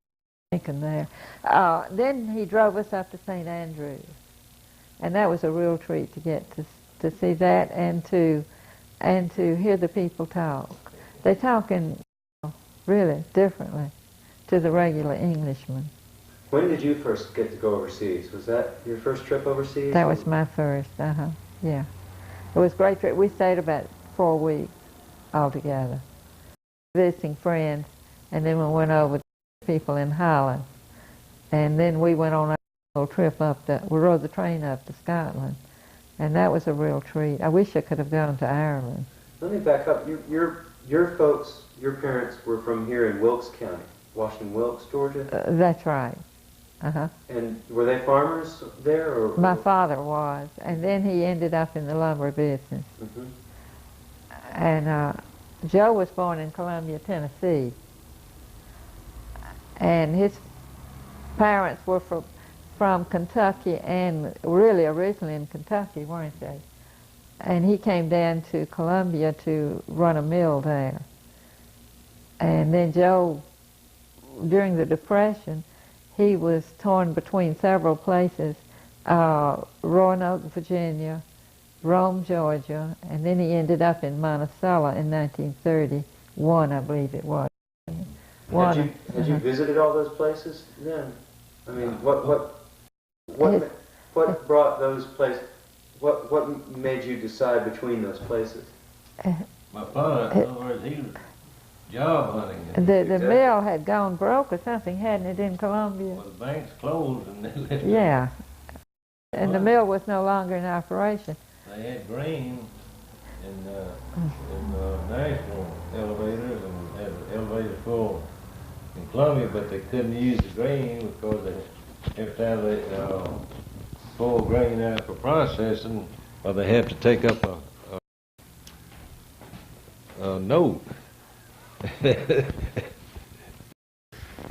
Lincoln there. Then he drove us up to St. Andrews, and that was a real treat to get to see that and to hear the people talk. They talk in really differently to the regular Englishman. When did you first get to go overseas? Was that your first trip overseas? That was my first, yeah. It was a great trip. We stayed about 4 weeks altogether, visiting friends, and then we went over to people in Holland. And then we went on a little trip we rode the train up to Scotland, and that was a real treat. I wish I could have gone to Ireland. Let me back up. Your folks, your parents were from here in Wilkes County, Washington Wilkes, Georgia? That's right. And were they farmers there? Or my father was, and then he ended up in the lumber business. Mm-hmm. And Joe was born in Columbia, Tennessee, and his parents were from Kentucky, and really originally in Kentucky, weren't they? And he came down to Columbia to run a mill there. And then Joe, during the Depression, he was torn between several places Roanoke, Virginia, Rome, Georgia, and then he ended up in Monticello in 1931, I believe it was. Had you visited all those places then? I mean, what brought those places? What made you decide between those places? My father, in other words, he was job hunting. The mill had gone broke or something, hadn't it, in Columbia? Well, the banks closed and they let Yeah. And the mill was no longer in operation. They had grain in national elevators and had elevators full in Columbia, but they couldn't use the grain because every time they pull grain out for processing, well, they had to take up a note.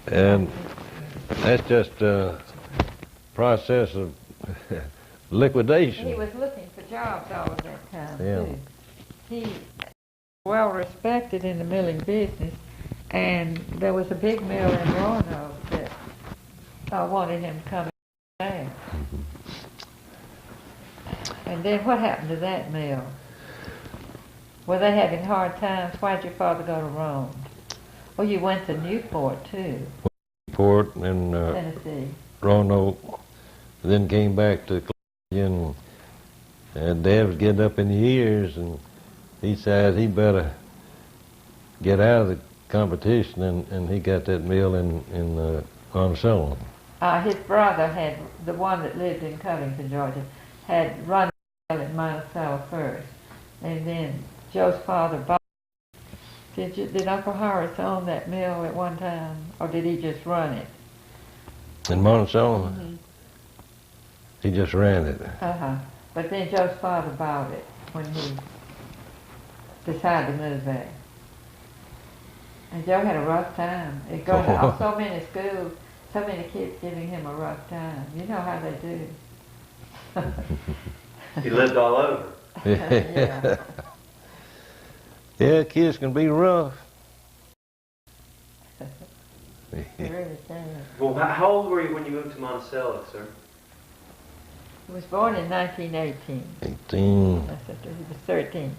And that's just a process of liquidation. He was looking for jobs all of that time, Yeah. too. He was well respected in the milling business, and there was a big mill in Roanoke that wanted him to come in there. And then what happened to that mill? Were they having hard times? Why'd your father go to Rome? Well, you went to Newport, too. Newport and Tennessee. Roanoke, then came back to Columbia, and Dad was getting up in the years, and he decided he better get out of the competition, and he got that mill in Monticello. His brother had, the one that lived in Covington, Georgia, had run the mill in Monticello first, and then Joe's father bought it. Did Uncle Horace own that mill at one time, or did he just run it? In Monticello? Mm-hmm. He just ran it. But then Joe's father bought it when he decided to move there. And Joe had a rough time. It goes to so many schools, so many kids giving him a rough time. You know how they do. He lived all over. Yeah. Yeah, kids can be rough. They really can. Well, how old were you when you moved to Monticello, sir? He was born in 1918. 18. That's after he was 13.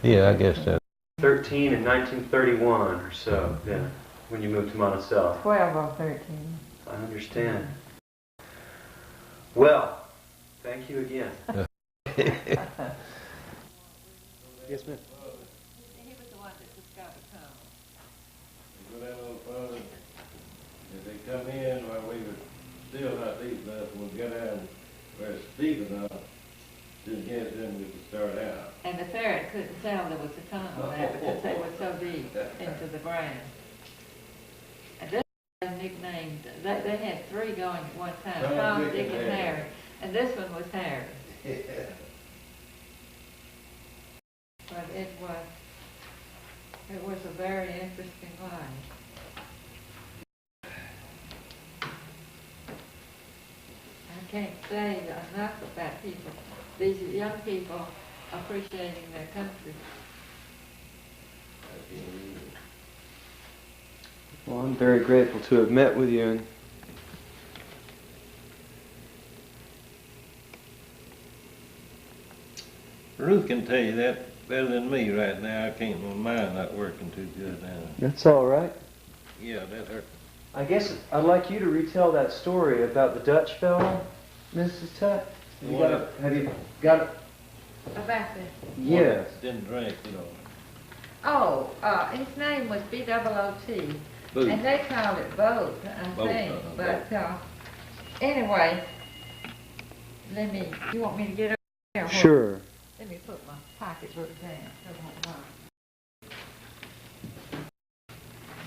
Yeah, I guess that. 13 in 1931 or so, then, when you moved to Monticello. 12 or 13. I understand. Well, thank you again. Yes, ma'am. He was the one that discovered home. If they come in while we were still not deep enough, we'll get out where it's deep enough, then we could start out. And the ferret couldn't tell there was a tunnel there because they were so deep into the ground. And this was nicknamed, they had three going at one time, Tom, Dick, and Harry. And this one was Harry. But it was a very interesting life. I can't say enough about people, these young people appreciating their country. Well, I'm very grateful to have met with you. And Ruth can tell you that better than me right now. I can't, my mind not working too good now. that's all right. Yeah, that hurt. I guess I'd like you to retell that story about the Dutch fellow, Mrs. Tutt. Have you got it? About this. Yes. Didn't drink, you know. Oh, his name was B-O-O-T. Booth. And they called it both, I Both, think. both. But anyway, you want me to get over there? Sure. Let me put my pocketbook down. So I don't know.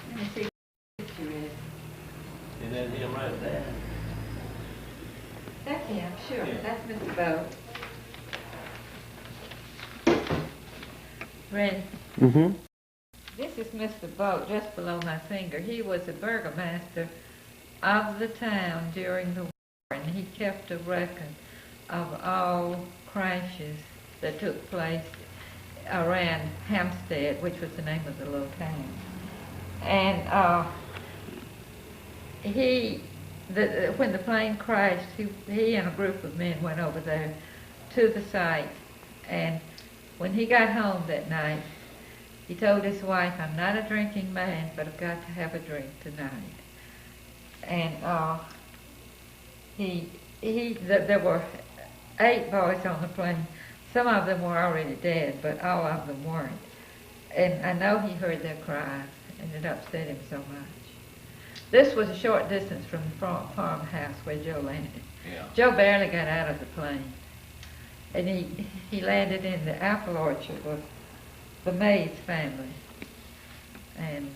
Let me see what picture is. And then him right there. That's him, sure. Yeah. That's Mr. Bowe. Ready? Mm-hmm. This is Mr. Bowe, just below my finger. He was a burgomaster of the town during the war, and he kept a record of all crashes that took place around Hampstead, which was the name of the little town. And he when the plane crashed, he and a group of men went over there to the site, and when he got home that night, he told his wife, "I'm not a drinking man, but I've got to have a drink tonight." And there were 8 boys on the plane. Some of them were already dead, but all of them weren't. And I know he heard their cries, and it upset him so much. This was a short distance from the farmhouse where Joe landed. Yeah. Joe barely got out of the plane, and he landed in the apple orchard with the Mays family. And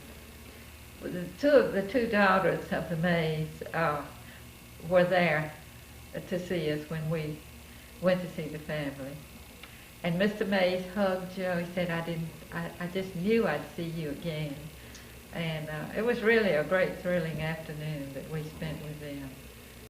the two daughters of the Mays were there to see us when we went to see the family. And Mr. Mays hugged Joe. He said, I just knew I'd see you again. And it was really a great, thrilling afternoon that we spent with them.